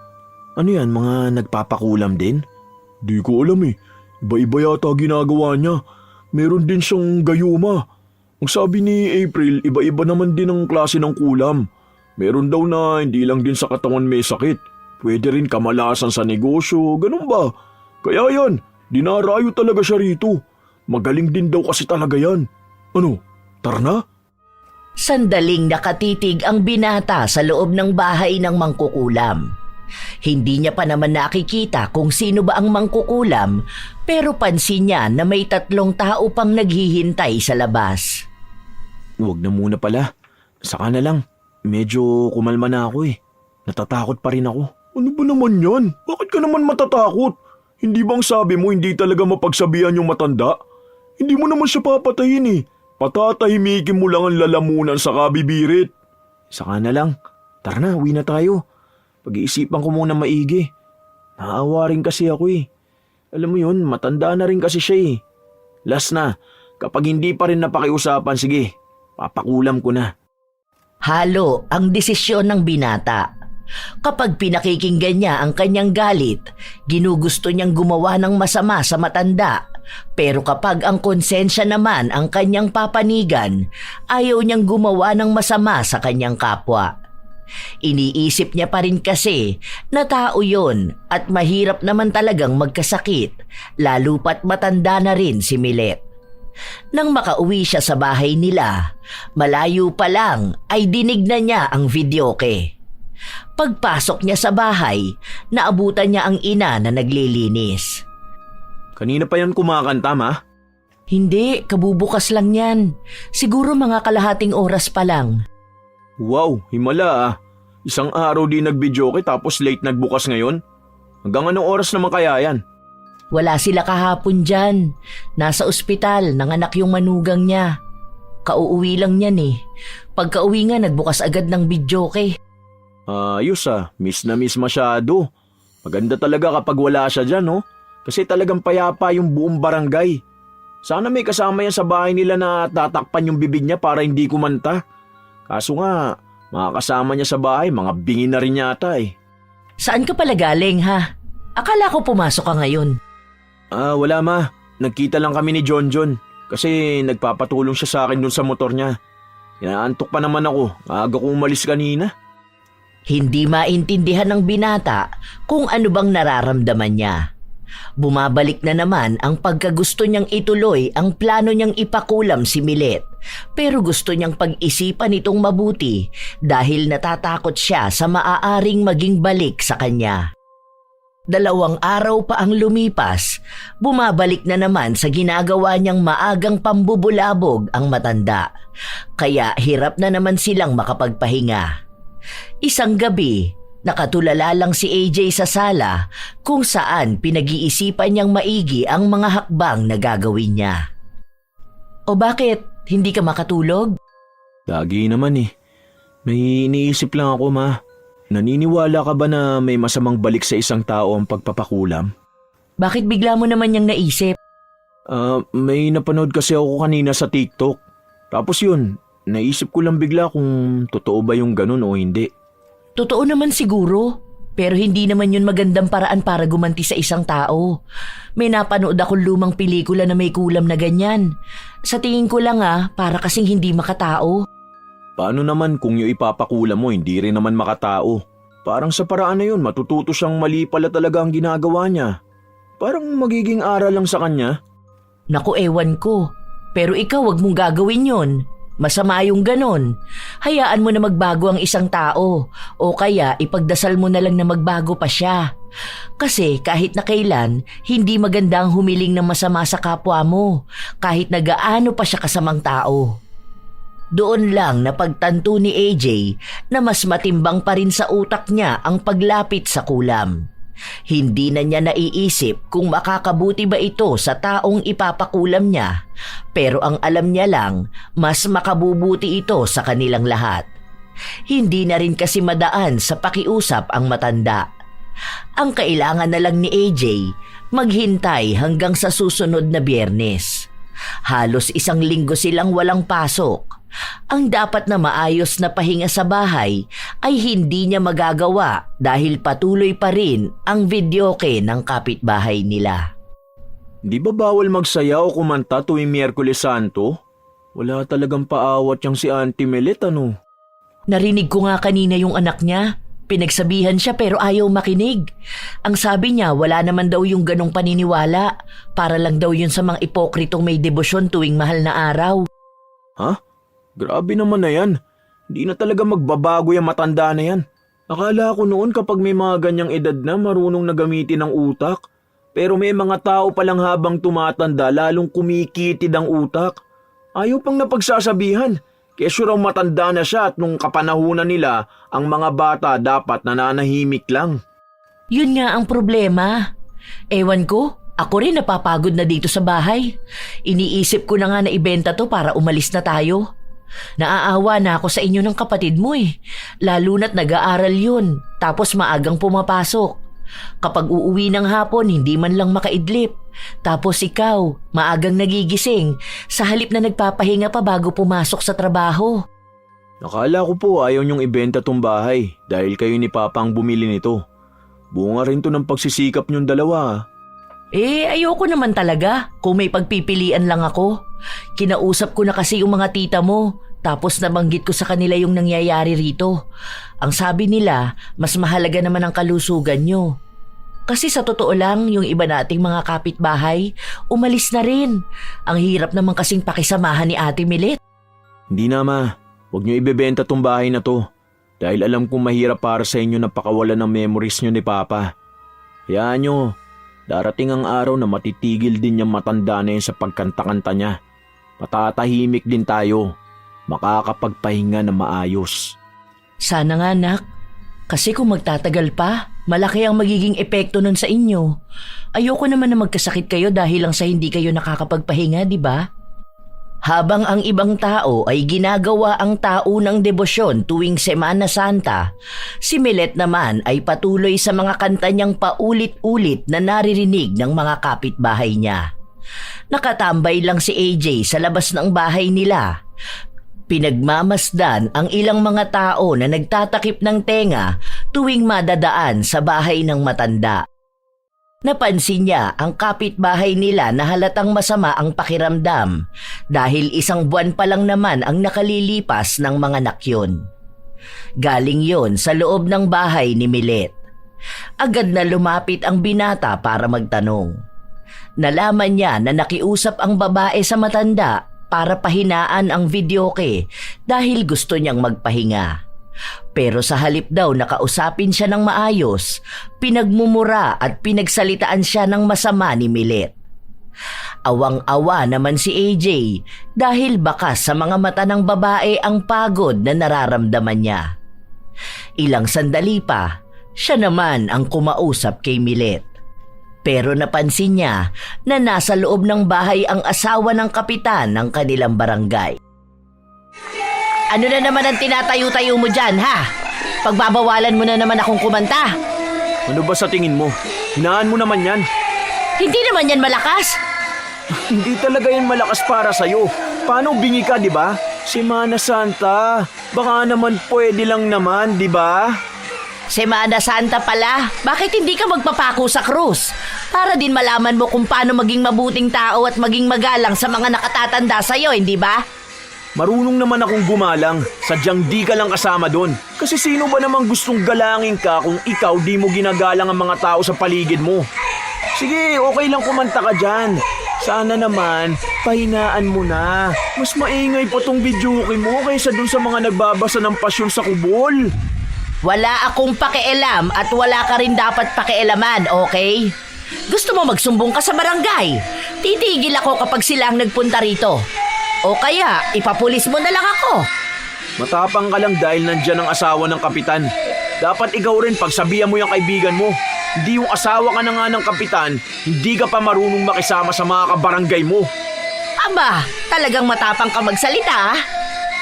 Ano yan, mga nagpapakulam din? Di ko alam eh. Iba-iba yata ginagawa niya. Meron din siyang gayuma. Ang sabi ni April, iba-iba naman din ang klase ng kulam. Meron daw na hindi lang din sa katawan may sakit. Pwede rin kamalasan sa negosyo, ganun ba? Kaya yan, dinarayo talaga siya rito. Magaling din daw kasi talaga yan. Ano, tara na? Sandaling nakatitig ang binata sa loob ng bahay ng mangkukulam. Hindi niya pa naman nakikita kung sino ba ang mangkukulam pero pansin niya na may 3 tao pang naghihintay sa labas. Huwag na muna pala. Saka na lang. Medyo kumalma na ako eh. Natatakot pa rin ako. Ano ba naman yan? Bakit ka naman matatakot? Hindi bang sabi mo hindi talaga mapagsabihan yung matanda? Hindi mo naman siya papatayin eh. Patatahimikin mo lang ang lalamunan sa kabibirit. Saka na lang. Tara na, uwi na tayo. Pag-iisipan ko muna maigi. Naawa rin kasi ako eh. Alam mo yun, matanda na rin kasi siya eh. Last na, kapag hindi pa rin napakiusapan, sige, papakulam ko na. Halo ang desisyon ng binata. Kapag pinakikinggan niya ang kanyang galit, ginugusto niyang gumawa ng masama sa matanda Pero kapag ang konsensya naman ang kanyang papanigan, ayaw niyang gumawa ng masama sa kanyang kapwa. Iniisip niya pa rin kasi na tao yon at mahirap naman talagang magkasakit, lalo pat matanda na rin si Milet. Nang makauwi siya sa bahay nila, malayo pa lang ay dinig na niya ang videoke. Pagpasok niya sa bahay, naabutan niya ang ina na naglilinis. Kanina pa yan kumakanta, ma? Hindi, kabubukas lang yan. Siguro mga kalahating oras pa lang. Wow, himala ah. Isang araw di nag-videoke tapos late nagbukas ngayon? Hanggang anong oras naman kaya yan? Wala sila kahapon dyan. Nasa ospital, nanganak yung manugang niya. Kauuwi lang yan eh. Pagkauwi nga, nagbukas agad ng videoke. Ayos ah, miss na miss masyado. Maganda talaga kapag wala siya dyan, no? Kasi talagang payapa yung buong barangay. Sana may kasama yan sa bahay nila na tatakpan yung bibig niya para hindi kumanta. Kaso nga, mga kasama niya sa bahay, mga bingi na rin yata eh. Saan ka pala galing ha? Akala ko pumasok ka ngayon. Wala ma. Nagkita lang kami ni John kasi nagpapatulong siya sa akin dun sa motor niya. Inaantok pa naman ako. Aga kong umalis kanina. Hindi maintindihan ng binata kung ano bang nararamdaman niya. Bumabalik na naman ang pagkagusto niyang ituloy ang plano niyang ipakulam si Milet, pero gusto niyang pag-isipan itong mabuti dahil natatakot siya sa maaaring maging balik sa kanya. 2 araw pa ang lumipas, bumabalik na naman sa ginagawa niyang maagang pambubulabog ang matanda, kaya hirap na naman silang makapagpahinga. Isang gabi, nakatulala lang si AJ sa sala kung saan pinag-iisipan niyang maigi ang mga hakbang na gagawin niya. O bakit? Hindi ka makatulog? Lagi naman eh. May iniisip lang ako ma. Naniniwala ka ba na may masamang balik sa isang tao ang pagpapakulam? Bakit bigla mo naman niyang naisip? May napanood kasi ako kanina sa TikTok. Tapos yun, naisip ko lang bigla kung totoo ba yung ganun o hindi. Totoo naman siguro, pero hindi naman yun magandang paraan para gumanti sa isang tao. May napanood akong lumang pelikula na may kulam na ganyan. Sa tingin ko lang para kasing hindi makatao. Paano naman kung yung ipapakulam mo hindi rin naman makatao? Parang sa paraan na yun, matututo siyang mali pala talaga ang ginagawa niya. Parang magiging aral lang sa kanya. Naku, ewan ko. Pero ikaw, wag mong gagawin yun. Masama yung ganon. Hayaan mo na magbago ang isang tao o kaya ipagdasal mo na lang na magbago pa siya. Kasi kahit na kailan, hindi magandang humiling ng masama sa kapwa mo kahit na gaano pa siya kasamang tao. Doon lang napagtanto ni AJ na mas matimbang pa rin sa utak niya ang paglapit sa kulam. Hindi na niya naiisip kung makakabuti ba ito sa taong ipapakulam niya, pero ang alam niya lang, mas makabubuti ito sa kanilang lahat. Hindi na rin kasi madaan sa pakiusap ang matanda. Ang kailangan na lang ni AJ, maghintay hanggang sa susunod na Biyernes. Halos 1 linggo silang walang pasok. Ang dapat na maayos na pahinga sa bahay ay hindi niya magagawa dahil patuloy pa rin ang videoke ng kapitbahay nila. Di ba bawal magsaya o kumanta tuwing Miyerkules Santo? Wala talagang paawat yang si Auntie Melet ano? Narinig ko nga kanina yung anak niya. Pinagsabihan siya pero ayaw makinig. Ang sabi niya wala naman daw yung ganong paniniwala. Para lang daw yun sa mga ipokritong may debosyon tuwing mahal na araw. Ha? Grabe naman na yan. Hindi na talaga magbabago yung matanda na yan. Akala ko noon kapag may mga ganyang edad na marunong na gamitin ang utak. Pero may mga tao palang habang tumatanda lalong kumikitid ang utak. Ayaw pang napagsasabihan. Kesyo raw matanda na siya at nung kapanahunan nila, ang mga bata dapat nananahimik lang. Yun nga ang problema. Ewan ko, ako rin napapagod na dito sa bahay. Iniisip ko na nga na ibenta to para umalis na tayo. Naaawa na ako sa inyo ng kapatid mo eh. Lalo na't nag-aaral yun, tapos maagang pumapasok. Kapag uuwi ng hapon, hindi man lang makaidlip. Tapos ikaw, maagang nagigising, sa halip na nagpapahinga pa bago pumasok sa trabaho. Nakala ko po ayaw niyong ibenta tong bahay dahil kayo ni Papa ang bumili nito. Bunga rin to ng pagsisikap niyong dalawa. Ayoko naman talaga kung may pagpipilian lang ako. Kinausap ko na kasi yung mga tita mo, tapos nabanggit ko sa kanila yung nangyayari rito. Ang sabi nila, mas mahalaga naman ang kalusugan nyo. Kasi sa totoo lang, yung iba nating mga kapitbahay, umalis na rin. Ang hirap naman kasing pakisamahan ni Ate Milet. Hindi na ma, huwag nyo ibebenta tong bahay na to. Dahil alam kong mahirap para sa inyo na pakawalan ng memories nyo ni Papa. Hayaan nyo, darating ang araw na matitigil din niyang matanda na yun sa pagkanta-kanta niya. Patatahimik din tayo, makakapagpahinga na maayos. Sana nga, nak. Kasi kung magtatagal pa, malaki ang magiging epekto nun sa inyo. Ayoko naman na magkasakit kayo dahil lang sa hindi kayo nakakapagpahinga, di ba? Habang ang ibang tao ay ginagawa ang taunang debosyon tuwing Semana Santa, si Milet naman ay patuloy sa mga kanta niyang paulit-ulit na naririnig ng mga kapitbahay niya. Nakatambay lang si AJ sa labas ng bahay nila. Pinagmamasdan ang ilang mga tao na nagtatakip ng tenga tuwing madadaan sa bahay ng matanda. Napansin niya ang kapitbahay nila na halatang masama ang pakiramdam dahil isang buwan pa lang naman ang nakalilipas ng mga nakyon. Galing yon sa loob ng bahay ni Milet. Agad na lumapit ang binata para magtanong. Nalaman niya na nakiusap ang babae sa matanda para pahinaan ang videoke dahil gusto niyang magpahinga. Pero sa halip daw na kausapin siya ng maayos, pinagmumura at pinagsalitaan siya ng masama ni Milet. Awang-awa naman si AJ dahil bakas sa mga mata ng babae ang pagod na nararamdaman niya. Ilang sandali pa, siya naman ang kumausap kay Milet. Pero napansin niya na nasa loob ng bahay ang asawa ng kapitan ng kanilang barangay. Ano na naman ang tinatayo-tayo mo dyan, ha? Pagbabawalan mo na naman akong kumanta. Ano ba sa tingin mo? Hinaan mo naman yan. Hindi naman yan malakas. Hindi talaga yan malakas para sa'yo. Paano bingi ka, di ba? Semana Santa. Baka naman pwede lang naman, di ba? Semana Santa pala. Bakit hindi ka magpapako sa krus? Para din malaman mo kung paano maging mabuting tao at maging magalang sa mga nakatatanda sa'yo, hindi ba? Marunong naman akong gumalang, sadyang di ka lang kasama doon. Kasi sino ba namang gustong galangin ka kung ikaw di mo ginagalang ang mga tao sa paligid mo? Sige, okay lang kumanta ka dyan. Sana naman, pahinaan mo na. Mas maingay pa tong videoke mo kaysa dun sa mga nagbabasa ng pasyon sa kubol. Wala akong pakialam at wala ka rin dapat pakialaman, okay? Gusto mo magsumbong ka sa barangay? Titigil ako kapag sila ang nagpunta rito. O kaya, ipapulis mo na lang ako. Matapang ka lang dahil nandyan ang asawa ng kapitan. Dapat ikaw rin pagsabihan mo yung kaibigan mo. Hindi yung asawa ka na nga ng kapitan, hindi ka pa marunong makisama sa mga kabarangay mo. Aba, talagang matapang ka magsalita, ah.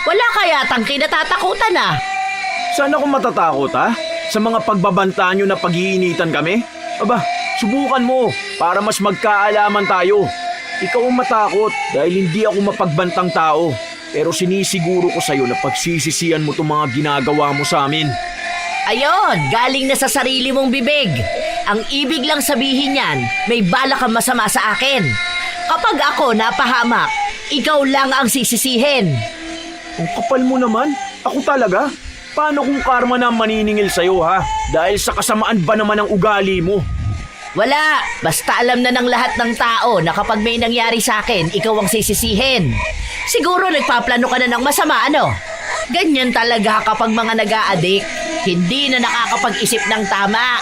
Wala ka yatang kinatatakutan, ah. Saan ako matatakot, ha? Sa mga pagbabanta nyo na pag-iinitan kami? Aba, subukan mo para mas magkaalaman tayo. Ikaw ang matakot dahil hindi ako mapagbantang tao. Pero sinisiguro ko sa'yo na pagsisisihan mo itong mga ginagawa mo sa amin. Ayon, galing na sa sarili mong bibig. Ang ibig lang sabihin niyan, may balak kang masama sa akin. Kapag ako napahamak, ikaw lang ang sisisihin. Ang kapal mo naman, ako talaga? Paano kung karma na maniningil sa'yo, ha? Dahil sa kasamaan ba naman ang ugali mo? Wala, basta alam na ng lahat ng tao na kapag may nangyari sa akin, ikaw ang sisisihin. Siguro nagpaplano ka na ng masama, ano? Ganyan talaga kapag mga nag-a-addict. Hindi na nakakapag-isip ng tama.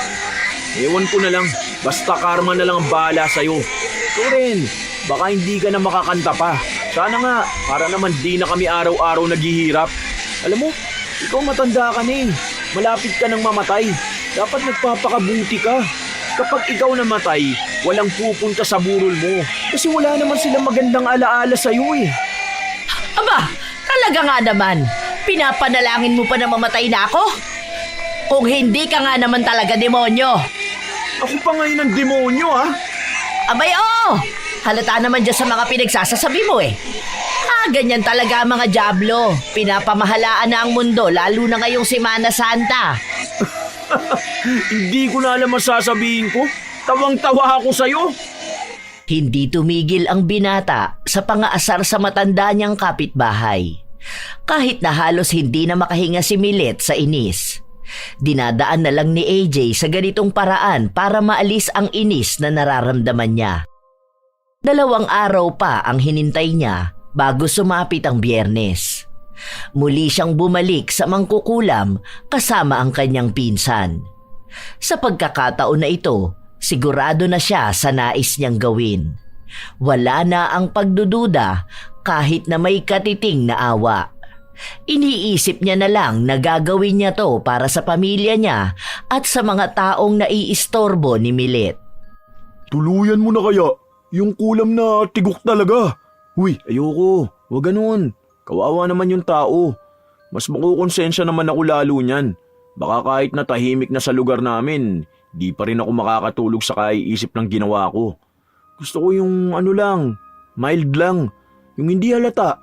Ewan ko na lang, basta karma na lang ang bahala sa'yo. Ikaw rin, baka hindi ka na makakanta pa. Sana nga, para naman di na kami araw-araw naghihirap. Alam mo, ikaw matanda ka na eh. Malapit ka nang mamatay. Dapat nagpapakabuti ka. Kapag ikaw namatay, walang pupunta sa burol mo. Kasi wala naman silang magandang alaala sa'yo eh. Aba, talaga nga naman. Pinapanalangin mo pa na mamatay na ako? Kung hindi ka nga naman talaga demonyo. Ako pa ngayon ang demonyo, ha? Abay, oo. Halata naman dyan sa mga pinagsasasabi mo eh. Ganyan talaga ang mga dyablo. Pinapamahalaan na ang mundo, lalo na ngayong Semana Santa. Hindi ko na alam ang sasabihin ko. Tawang-tawa ako sa'yo. Hindi tumigil ang binata sa pangaasar sa matanda niyang kapitbahay. Kahit na halos hindi na makahinga si Milet sa inis. Dinadaan na lang ni AJ sa ganitong paraan para maalis ang inis na nararamdaman niya. 2 araw pa ang hinintay niya bago sumapit ang Biyernes. Muli siyang bumalik sa mangkukulam kasama ang kanyang pinsan. Sa pagkakataon na ito, sigurado na siya sa nais niyang gawin. Wala na ang pagdududa kahit na may katiting na awa. Iniisip niya na lang na gagawin niya to para sa pamilya niya at sa mga taong naiistorbo ni Milet. Tuluyan mo na kaya. Yung kulam na tigok talaga. Uy, ayoko. Huwag ganun. Kawawa naman yung tao. Mas makukonsensya naman ako lalo niyan. Baka kahit na tahimik na sa lugar namin, di pa rin ako makakatulog sa kaiisip ng ginawa ko. Gusto ko yung lang, mild lang. Yung hindi halata.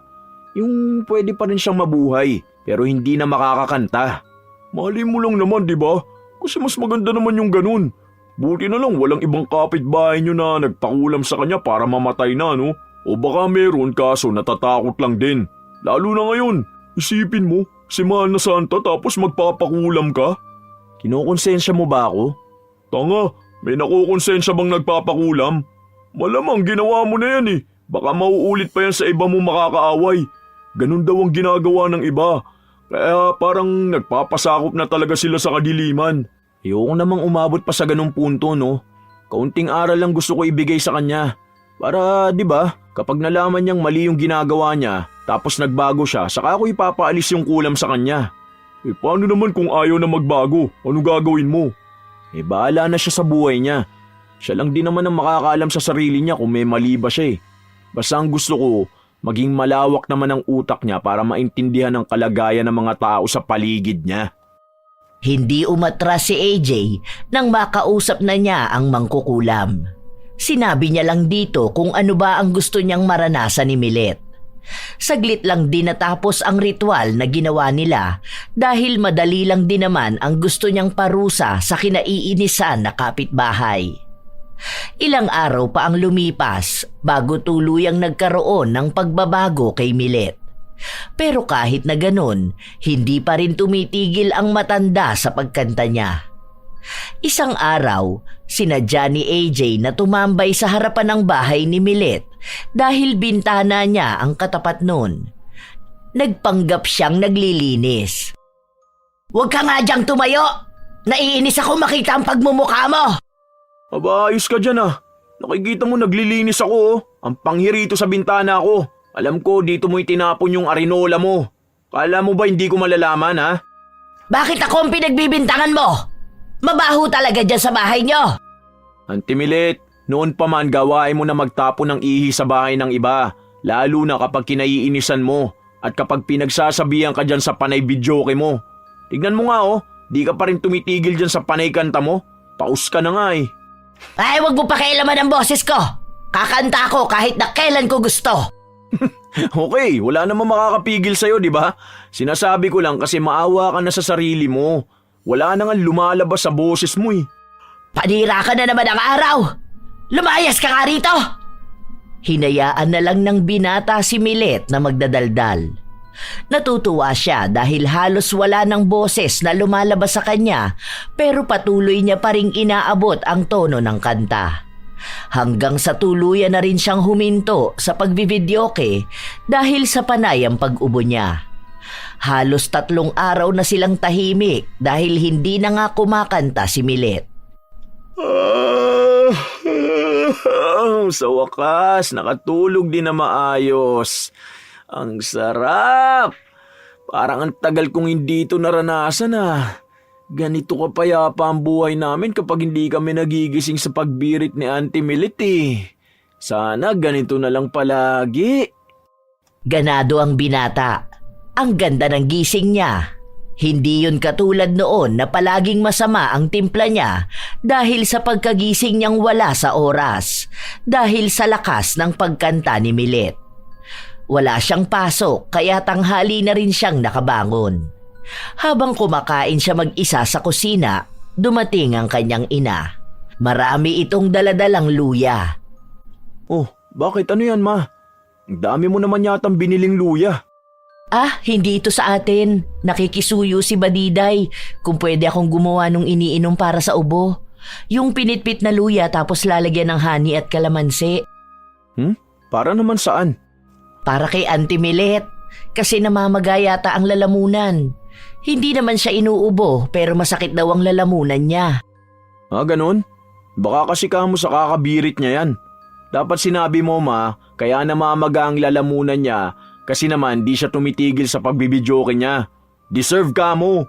Yung pwede pa rin siyang mabuhay, pero hindi na makakakanta. Mali mo lang naman, di ba? Kasi mas maganda naman yung ganun. Buti na lang walang ibang kapitbahay nyo na nagpakulam sa kanya para mamatay na, no? O baka meron kaso natatakot lang din. Lalo na ngayon, isipin mo, si Mahal na Santa tapos magpapakulam ka? Kinukonsensya mo ba ako? Tanga, may nakukonsensya bang nagpapakulam? Malamang ginawa mo na yan eh. Baka mauulit pa yan sa iba mo makakaaway. Ganun daw ang ginagawa ng iba. Kaya parang nagpapasakop na talaga sila sa kadiliman. Ayoko namang umabot pa sa ganung punto, no? Kaunting aral lang gusto ko ibigay sa kanya. Para, di ba, kapag nalaman niyang mali yung ginagawa niya, tapos nagbago siya, saka ako ipapaalis yung kulam sa kanya. Eh paano naman kung ayaw na magbago? Ano gagawin mo? Eh bahala na siya sa buhay niya. Siya lang din naman ang makakaalam sa sarili niya kung may mali ba siya eh. Basta ang gusto ko, maging malawak naman ang utak niya para maintindihan ang kalagayan ng mga tao sa paligid niya. Hindi umatras si AJ nang makausap na niya ang mangkukulam. Sinabi niya lang dito kung ano ba ang gusto niyang maranasan ni Milet. Saglit lang din natapos ang ritual na ginawa nila dahil madali lang din naman ang gusto niyang parusa sa kinaiinisan na kapitbahay. Ilang araw pa ang lumipas bago tuluyang nagkaroon ng pagbabago kay Milet. Pero kahit na ganun, hindi pa rin tumitigil ang matanda sa pagkanta niya. Isang araw, sinadya ni AJ na tumambay sa harapan ng bahay ni Milet dahil bintana niya ang katapat nun. Nagpanggap siyang naglilinis. "Huwag ka nga diyang tumayo! Naiinis ako makita ang pagmumukha mo!" Aba, ayos ka dyan ah. Nakikita mo naglilinis ako oh. Ang panghirito sa bintana ko. Alam ko dito mo itinapon yung arinola mo. Kala mo ba hindi ko malalaman ha? "Bakit ako ang pinagbibintangan mo? Mabaho talaga dyan sa bahay niyo!" Auntie Milet, noon pa man gawain mo na magtapon ng ihi sa bahay ng iba. Lalo na kapag kinaiinisan mo at kapag pinagsasabihan ka dyan sa panay videoke mo. Tignan mo nga oh, di ka pa rin tumitigil dyan sa panay kanta mo. Paus ka na nga eh. Ay, wag mo pakialaman ang boses ko! Kakanta ako kahit na kailan ko gusto! Okay, wala namang makakapigil sa'yo, di ba? Sinasabi ko lang kasi maawa ka na sa sarili mo. Wala na nga lumalabas sa boses mo eh. Panira ka na naman ang araw! Lumayas ka nga rito! Hinayaan na lang ng binata si Milet na magdadaldal. Natutuwa siya dahil halos wala ng boses na lumalabas sa kanya pero patuloy niya pa ring inaabot ang tono ng kanta. Hanggang sa tuluyan na rin siyang huminto sa pagbividyoke dahil sa panay ang pag-ubo niya. Halos 3 araw na silang tahimik dahil hindi na nga kumakanta si Milet. Sa wakas, nakatulog din na maayos. Ang sarap! Parang ang tagal kong hindi ito naranasan ah. Ganito kapayapa ang buhay namin kapag hindi kami nagigising sa pagbirit ni Auntie Milet eh. Sana ganito na lang palagi. Ganado ang binata. Ang ganda ng gising niya. Hindi yun katulad noon na palaging masama ang timpla niya dahil sa pagkagising niyang wala sa oras, dahil sa lakas ng pagkanta ni Milet. Wala siyang pasok kaya tanghali na rin siyang nakabangon. Habang kumakain siya mag-isa sa kusina, dumating ang kanyang ina. Marami itong daladalang luya. Oh, bakit? Ano yan, ma? Ang dami mo naman yatang biniling luya. Ah, hindi ito sa atin. Nakikisuyo si Badiday kung pwede akong gumawa nung iniinom para sa ubo. Yung pinitpit na luya tapos lalagyan ng honey at kalamansi. Para naman saan? Para kay Auntie Milet. Kasi namamaga yata ang lalamunan. Hindi naman siya inuubo pero masakit daw ang lalamunan niya. Ah, ganun? Baka kasi kamo sa kakabirit niya yan. Dapat sinabi mo, ma, kaya namamaga ang lalamunan niya kasi naman di siya tumitigil sa pagbibidyoke niya. Deserve ka mo.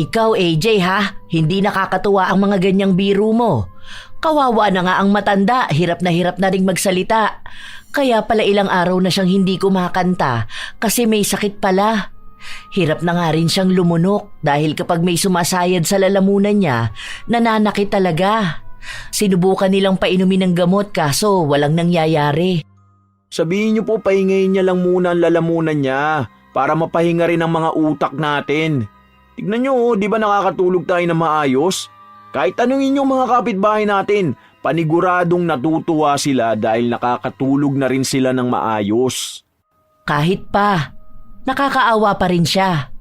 Ikaw AJ ha, hindi nakakatuwa ang mga ganyang biro mo. Kawawa na nga ang matanda, hirap na ring magsalita. Kaya pala ilang araw na siyang hindi kumakanta kasi may sakit pala. Hirap na nga rin siyang lumunok dahil kapag may sumasayad sa lalamunan niya, nananakit talaga. Sinubukan nilang painumin ng gamot kaso walang nangyayari. Sabihin niyo po pahingayin niya lang muna ang lalamunan niya para mapahinga rin ang mga utak natin. Tignan niyo, di ba nakakatulog tayo na maayos? Kahit tanungin yung mga kapitbahay natin, paniguradong natutuwa sila dahil nakakatulog na rin sila ng maayos. Kahit pa, nakakaawa pa rin siya.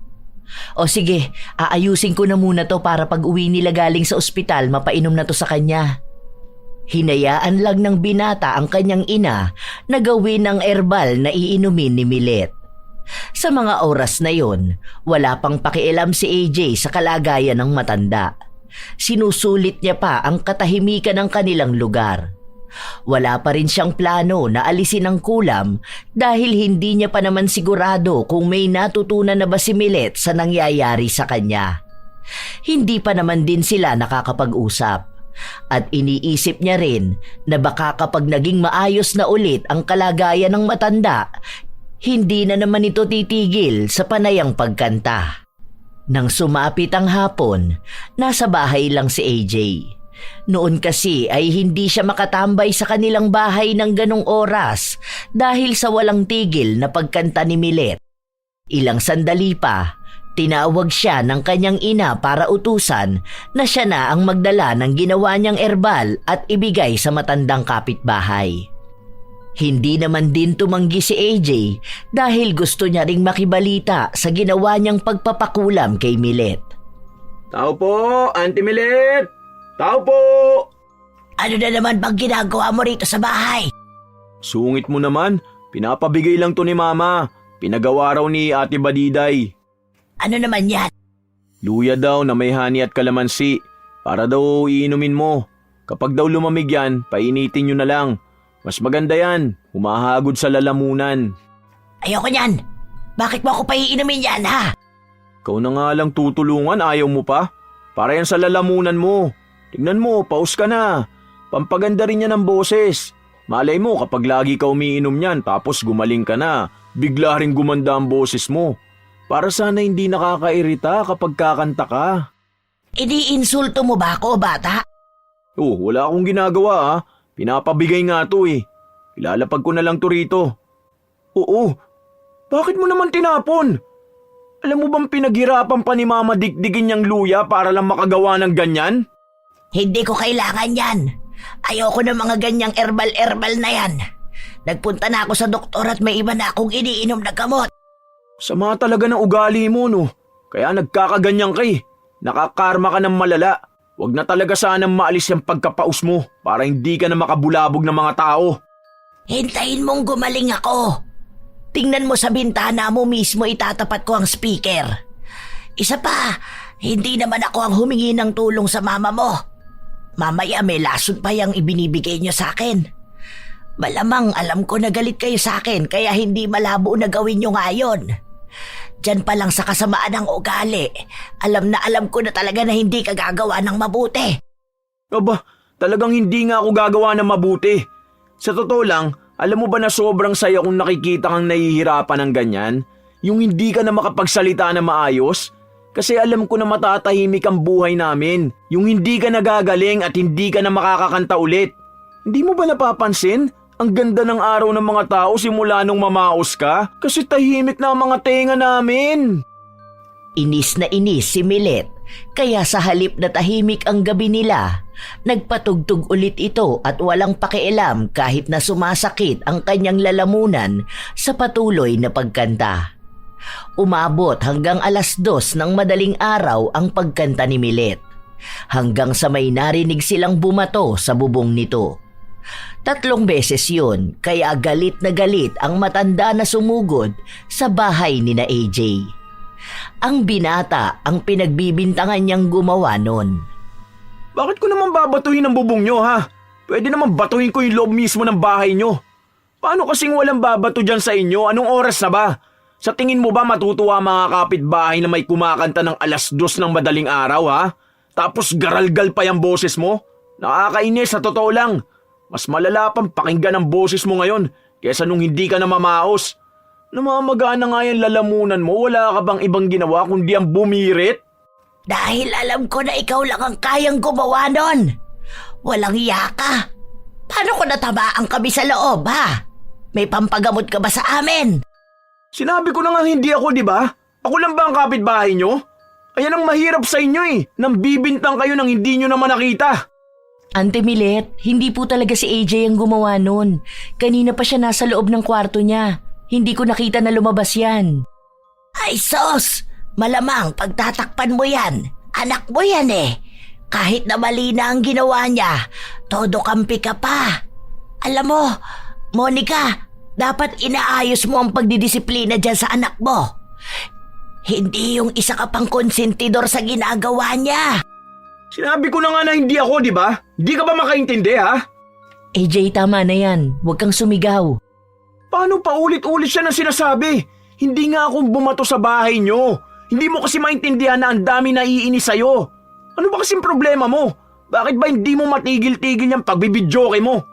O sige, aayusin ko na muna to para pag uwi nila galing sa ospital mapainom na to sa kanya. Hinayaan lang ng binata ang kanyang ina na gawin ang herbal na iinumin ni Milet. Sa mga oras na yon, wala pang pakialam si AJ sa kalagayan ng matanda. Sinusulit niya pa ang katahimikan ng kanilang lugar. Wala pa rin siyang plano na alisin ang kulam dahil hindi niya pa naman sigurado kung may natutunan na ba si Milet sa nangyayari sa kanya. Hindi pa naman din sila nakakapag-usap. At iniisip niya rin na baka kapag naging maayos na ulit ang kalagayan ng matanda, hindi na naman ito titigil sa panayang pagkanta. Nang sumapit ang hapon, nasa bahay lang si AJ. Noon kasi ay hindi siya makatambay sa kanilang bahay ng ganong oras dahil sa walang tigil na pagkanta ni Milet. Ilang sandali pa, tinawag siya ng kanyang ina para utusan na siya na ang magdala ng ginawa niyang herbal at ibigay sa matandang kapitbahay. Hindi naman din tumanggi si AJ dahil gusto niya ring makibalita sa ginawa niyang pagpapakulam kay Milet. Tao po, Auntie Milet! Tao po! Ano na naman bang ginagawa mo rito sa bahay? Sungit mo naman, pinapabigay lang to ni Mama. Pinagawa raw ni Ate Badiday. Ano naman yan? Luya daw na may honey at kalamansi. Para daw iinumin mo. Kapag daw lumamig yan, painitin nyo na lang. Mas maganda yan, humahagod sa lalamunan. Ayoko niyan. Bakit mo ako pa iinumin yan ha? Ikaw na nga lang tutulungan, ayaw mo pa? Para yan sa lalamunan mo. Tignan mo, paus ka na. Pampaganda rin yan ng boses. Malay mo kapag lagi ka umiinom yan tapos gumaling ka na, bigla rin gumanda ang boses mo. Para sana hindi nakakairita kapag kakanta ka. Ini-insulto mo ba ako, bata? Oh, wala akong ginagawa ha. Pinapabigay nga to eh. Ilalapag ko na lang to rito. Oo, bakit mo naman tinapon? Alam mo bang pinaghirapan pa ni Mama dikdigin niyang luya para lang makagawa ng ganyan? Hindi ko kailangan yan. Ayoko ng mga ganyang herbal na yan. Nagpunta na ako sa doktor at may iba na akong iniinom na gamot. Sama talaga ng ugali mo no. Kaya nagkakaganyan ka eh. Nakakarma ka ng malala. Huwag na talaga sanang maalis yung pagkapaus mo para hindi ka na makabulabog ng mga tao. Hintayin mong gumaling ako. Tingnan mo sa bintana mo mismo itatapat ko ang speaker. Isa pa, hindi naman ako ang humingi ng tulong sa mama mo. Mamaya may lason pa yung ibinibigay niyo sa akin. Malamang alam ko na galit kayo sa akin kaya hindi malabo na gawin niyo ngayon. Diyan pa lang sa kasamaan ng ugali, alam ko na talaga na hindi ka gagawa ng mabuti. Aba, talagang hindi nga ako gagawa ng mabuti. Sa totoo lang, alam mo ba na sobrang saya kung nakikita kang nahihirapan ng ganyan? Yung hindi ka na makapagsalita na maayos? Kasi alam ko na matatahimik ang buhay namin. Yung hindi ka nagagaling at hindi ka na makakakanta ulit. Hindi mo ba napapansin? Ang ganda ng araw ng mga tao simula nung mamaos ka kasi tahimik na ang mga tenga namin. Inis na inis si Milet Kaya sa halip na tahimik ang gabi nila, nagpatugtog ulit ito at walang pakialam kahit na sumasakit ang kanyang lalamunan sa patuloy na pagkanta. Umabot hanggang 2:00 ng madaling araw ang pagkanta ni Milet, hanggang sa may narinig silang bumato sa bubong nito. 3 beses yun, kaya galit na galit ang matanda na sumugod sa bahay ni na AJ. Ang binata ang pinagbibintangan niyang gumawa nun. Bakit ko naman babatuhin ang bubong nyo, ha? Pwede naman batuhin ko yung loob mismo ng bahay nyo. Paano kasing walang babato dyan sa inyo? Anong oras na ba? Sa tingin mo ba matutuwa mga kapitbahay na may kumakanta ng 2:00 ng madaling araw, ha? Tapos garalgal pa yung boses mo? Nakakainis, sa totoo lang. Mas malala pang pakinggan ang boses mo ngayon kesa nung hindi ka na mamaos. Namamagaan na nga yung lalamunan mo, wala ka bang ibang ginawa kundi ang bumirit? Dahil alam ko na ikaw lang ang kayang gumawa nun. Walang iya ka. Paano ko natamaan kami sa loob, ha? May pampagamot ka ba sa amin? Sinabi ko na nga hindi ako, di ba? Ako lang ba ang kapitbahay nyo? Ayan ang mahirap sa inyo nang bibintang kayo nang hindi nyo naman nakita. Ante Milet, hindi po talaga si AJ ang gumawa nun. Kanina pa siya nasa loob ng kwarto niya. Hindi ko nakita na lumabas yan. Ay sos! Malamang pagtatakpan mo yan. Anak mo yan eh. Kahit na mali na ang ginawa niya, todo kampi ka pa. Alam mo, Monica, dapat inaayos mo ang pagdidisiplina dyan sa anak mo. Hindi yung isa ka pang konsentidor sa ginagawa niya. Sinabi ko na nga na hindi ako, di ba? Hindi ka ba makaintindi, ha? AJ, tama na yan. Huwag kang sumigaw. Paano pa ulit-ulit siya na sinasabi? Hindi nga akong bumato sa bahay nyo. Hindi mo kasi maintindihan na ang dami naiinis sa'yo. Ano ba kasing problema mo? Bakit ba hindi mo matigil-tigil yung pagbibidyoke mo?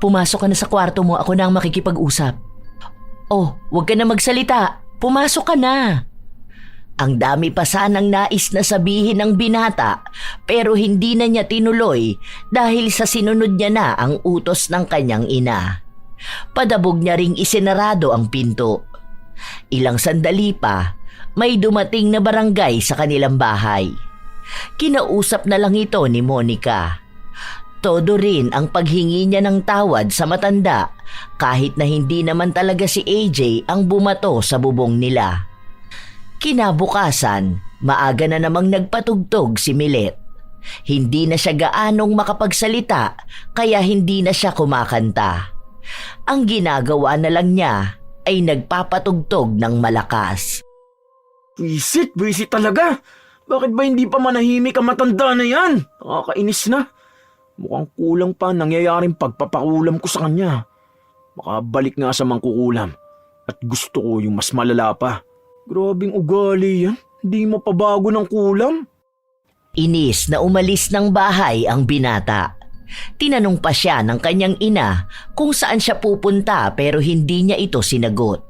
Pumasok ka na sa kwarto mo, ako na ang makikipag-usap. Oh, huwag ka na magsalita. Pumasok ka na. Ang dami pa sanang nais na sabihin ng binata pero hindi na niya tinuloy dahil sa sinunod niya na ang utos ng kanyang ina. Padabog niya ring isinarado ang pinto. Ilang sandali pa, may dumating na barangay sa kanilang bahay. Kinausap na lang ito ni Monica. Todo rin ang paghingi niya ng tawad sa matanda kahit na hindi naman talaga si AJ ang bumato sa bubong nila. Kinabukasan, maaga na namang nagpatugtog si Milet. Hindi na siya gaanong makapagsalita kaya hindi na siya kumakanta. Ang ginagawa na lang niya ay nagpapatugtog ng malakas. Wisit talaga. Bakit ba hindi pa manahimik ang matanda na yan? Nakakainis na. Mukhang kulang pa nangyayaring pagpapakulam ko sa kanya. Makabalik nga sa mangkukulam. At gusto ko yung mas malala pa. Grabing ugali yan. Hindi mapabago ng kulam. Inis na umalis ng bahay ang binata. Tinanong pa siya ng kanyang ina kung saan siya pupunta pero hindi niya ito sinagot.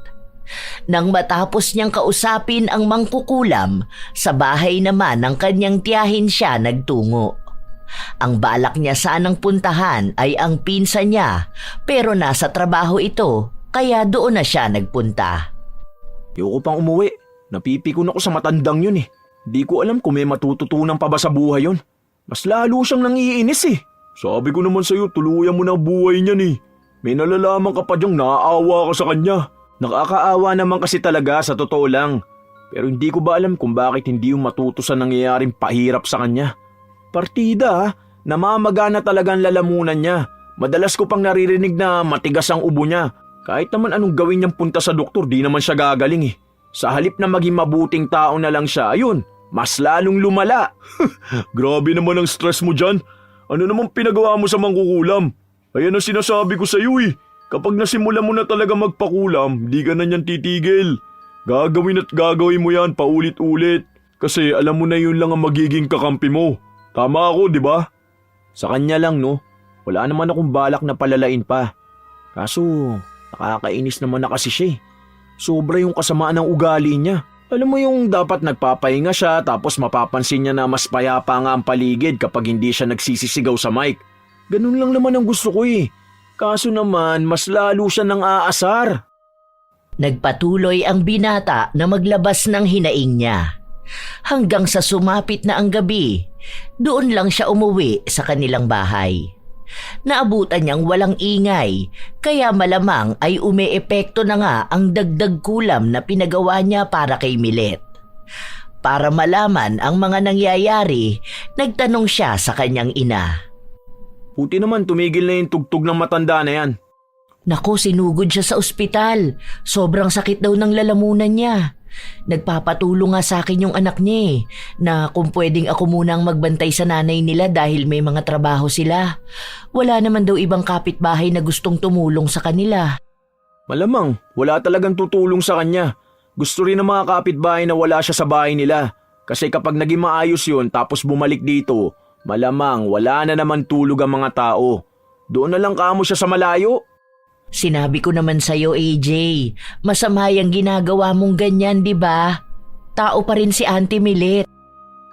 Nang matapos niyang kausapin ang mangkukulam, sa bahay naman ng kanyang tiyahin siya nagtungo. Ang balak niya sanang puntahan ay ang pinsa niya pero nasa trabaho ito kaya doon na siya nagpunta. Ayoko pang umuwi. Napipikon ako sa matandang yun eh. Di ko alam kung may matututunan pa ba sa buhay yun. Mas lalo siyang nangiinis eh. Sabi ko naman sa'yo, tuluyan mo na buhay niyan eh. May nalalaman ka pa diyang naaawa ka sa kanya. Nakakaawa naman kasi talaga sa totoo lang. Pero hindi ko ba alam kung bakit hindi yung matuto sa nangyayaring pahirap sa kanya. Partida, namamaga na talaga ang lalamunan niya. Madalas ko pang naririnig na matigas ang ubo niya. Kahit naman anong gawin niyang punta sa doktor, di naman siya gagaling eh. Sa halip na maging mabuting tao na lang siya, ayun, mas lalong lumala. Grabe naman ang stress mo dyan. Ano namang pinagawa mo sa mangkukulam? Ayan ang sinasabi ko sa iyo eh. Kapag nasimula mo na talaga magpakulam, di ka na niyan titigil. Gagawin at gagawin mo yan paulit-ulit. Kasi alam mo na yun lang ang magiging kakampi mo. Tama ako, di ba? Sa kanya lang, no? Wala naman akong balak na palalain pa. Kaso, nakakainis naman na kasi siya eh. Sobra yung kasamaan ng ugali niya. Alam mo yung dapat nagpapahinga siya tapos mapapansin niya na mas payapa nga ang paligid kapag hindi siya nagsisisigaw sa mic. Ganun lang naman ang gusto ko eh. Kaso naman, mas lalo siya nang aasar. Nagpatuloy ang binata na maglabas ng hinaing niya. Hanggang sa sumapit na ang gabi, doon lang siya umuwi sa kanilang bahay. Naabutan niyang walang ingay, kaya malamang ay umeepekto na nga ang dagdag kulam na pinagawa niya para kay Milet. Para malaman ang mga nangyayari, nagtanong siya sa kanyang ina. Buti naman tumigil na yung tugtog ng matanda na yan. Naku, sinugod siya sa ospital. Sobrang sakit daw ng lalamunan niya. Nagpapatulong nga sa akin yung anak niya na kung pwedeng ako munang magbantay sa nanay nila dahil may mga trabaho sila. Wala naman daw ibang kapitbahay na gustong tumulong sa kanila. Malamang, wala talagang tutulong sa kanya. Gusto rin ng mga kapitbahay na wala siya sa bahay nila. Kasi kapag naging maayos yun tapos bumalik dito, malamang wala na naman tulog ang mga tao. Doon na lang kamo siya sa malayo. Sinabi ko naman sa'yo, AJ, masama yung ginagawa mong ganyan, di ba? Tao pa rin si Auntie Milet.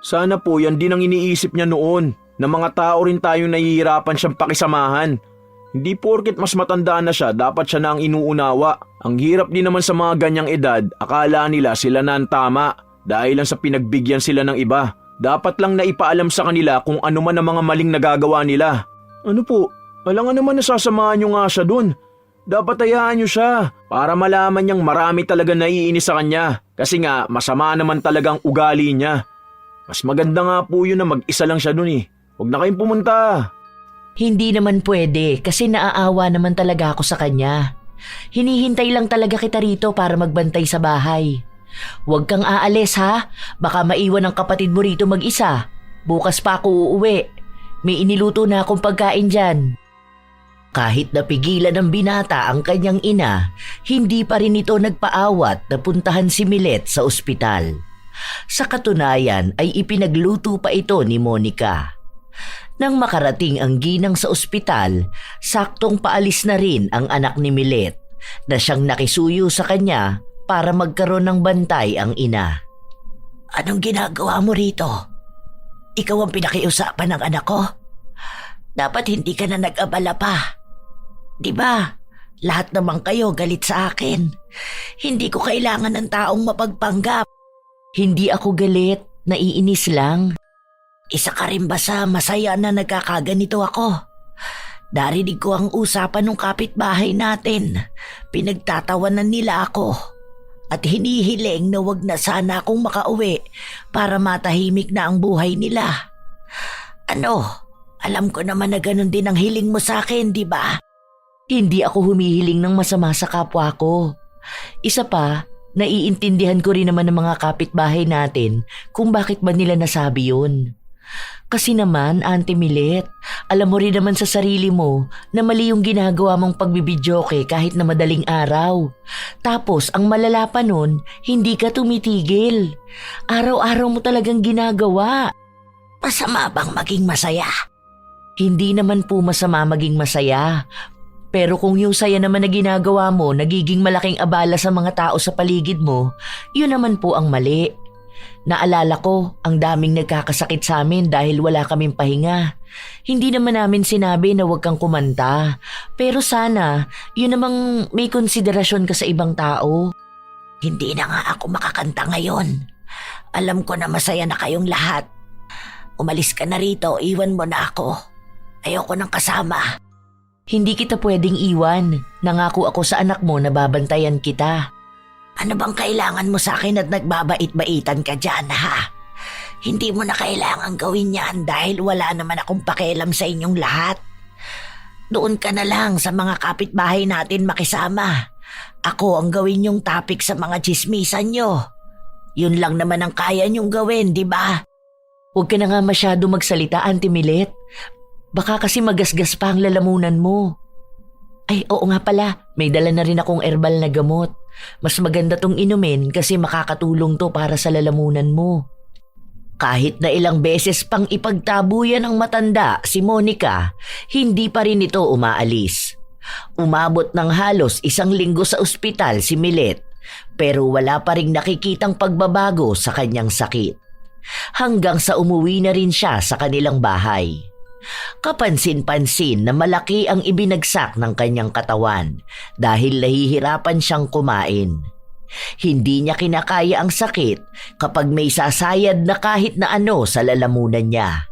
Sana po yan din ang iniisip niya noon, na mga tao rin tayong nahihirapan siyang pakisamahan. Hindi porket mas matanda na siya, dapat siya na ang inuunawa. Ang hirap din naman sa mga ganyang edad, akala nila sila na ang tama, dahil lang sa pinagbigyan sila ng iba. Dapat lang na ipaalam sa kanila kung ano man ang mga maling nagagawa nila. Ano po, alangan naman nasasamahan niyo nga siya dun. Dapat hayaan niyo siya para malaman niyang marami talaga naiinis sa kanya kasi nga masama naman talagang ugali niya. Mas maganda nga po yun na mag-isa lang siya dun eh. Huwag na kayong pumunta. Hindi naman pwede kasi naaawa naman talaga ako sa kanya. Hinihintay lang talaga kita rito para magbantay sa bahay. Huwag kang aalis ha, baka maiwan ang kapatid mo rito mag-isa. Bukas pa ako uuwi. May iniluto na akong pagkain dyan. Kahit napigilan ng binata ang kanyang ina, hindi pa rin ito nagpaawat na puntahan si Milet sa ospital. Sa katunayan ay ipinagluto pa ito ni Monica. Nang makarating ang ginang sa ospital, saktong paalis na rin ang anak ni Milet na siyang nakisuyo sa kanya para magkaroon ng bantay ang ina. Anong ginagawa mo rito? Ikaw ang pinakiusapan ng anak ko? Dapat hindi ka na nag-abala pa. Diba? Lahat naman kayo galit sa akin. Hindi ko kailangan ng taong mapagpanggap. Hindi ako galit, naiinis lang. Isa ka rin ba sa masaya na nagkakaganito ako? Narinig ko ang usapan ng kapitbahay natin. Pinagtatawanan nila ako. At hinihiling na wag na sana akong makauwi para matahimik na ang buhay nila. Ano? Alam ko naman na ganun din ang hiling mo sa akin, di ba? Hindi ako humihiling ng masama sa kapwa ko. Isa pa, naiintindihan ko rin naman ng mga kapitbahay natin kung bakit ba nila nasabi yun. Kasi naman, Auntie Milet, alam mo rin naman sa sarili mo na mali yung ginagawa mong pagbibidyoke kahit na madaling araw. Tapos, ang malala pa nun, hindi ka tumitigil. Araw-araw mo talagang ginagawa. Masama bang maging masaya? Hindi naman po masama maging masaya. Pero kung yung saya naman na ginagawa mo nagiging malaking abala sa mga tao sa paligid mo, yun naman po ang mali. Naalala ko, ang daming nagkakasakit sa amin dahil wala kaming pahinga. Hindi naman namin sinabi na huwag kang kumanta. Pero sana, yun namang may konsiderasyon ka sa ibang tao. Hindi na nga ako makakanta ngayon. Alam ko na masaya na kayong lahat. Umalis ka na rito, iwan mo na ako. Ayoko nang kasama. Hindi kita pwedeng iwan. Nangako ako sa anak mo na babantayan kita. Ano bang kailangan mo sa akin at nagbabait-baitan ka dyan, ha? Hindi mo na kailangan gawin yan dahil wala naman akong pakialam sa inyong lahat. Doon ka na lang sa mga kapitbahay natin makisama. Ako ang gawin yung topic sa mga tsismisan nyo. Yun lang naman ang kaya nyong gawin, di ba? Huwag ka na nga masyado magsalita, Auntie Milet. Baka kasi magasgas pa ang lalamunan mo. Ay, oo nga pala, may dala na rin akong herbal na gamot. Mas maganda tong inumin kasi makakatulong to para sa lalamunan mo. Kahit na ilang beses pang ipagtabuyan ng matanda si Monica, hindi pa rin ito umaalis. Umabot ng halos 1 linggo sa ospital si Milet, pero wala pa ring nakikitang pagbabago sa kanyang sakit. Hanggang sa umuwi na rin siya sa kanilang bahay. Kapansin-pansin na malaki ang ibinagsak ng kanyang katawan dahil nahihirapan siyang kumain. Hindi niya kinakaya ang sakit kapag may sasayad na kahit na ano sa lalamunan niya.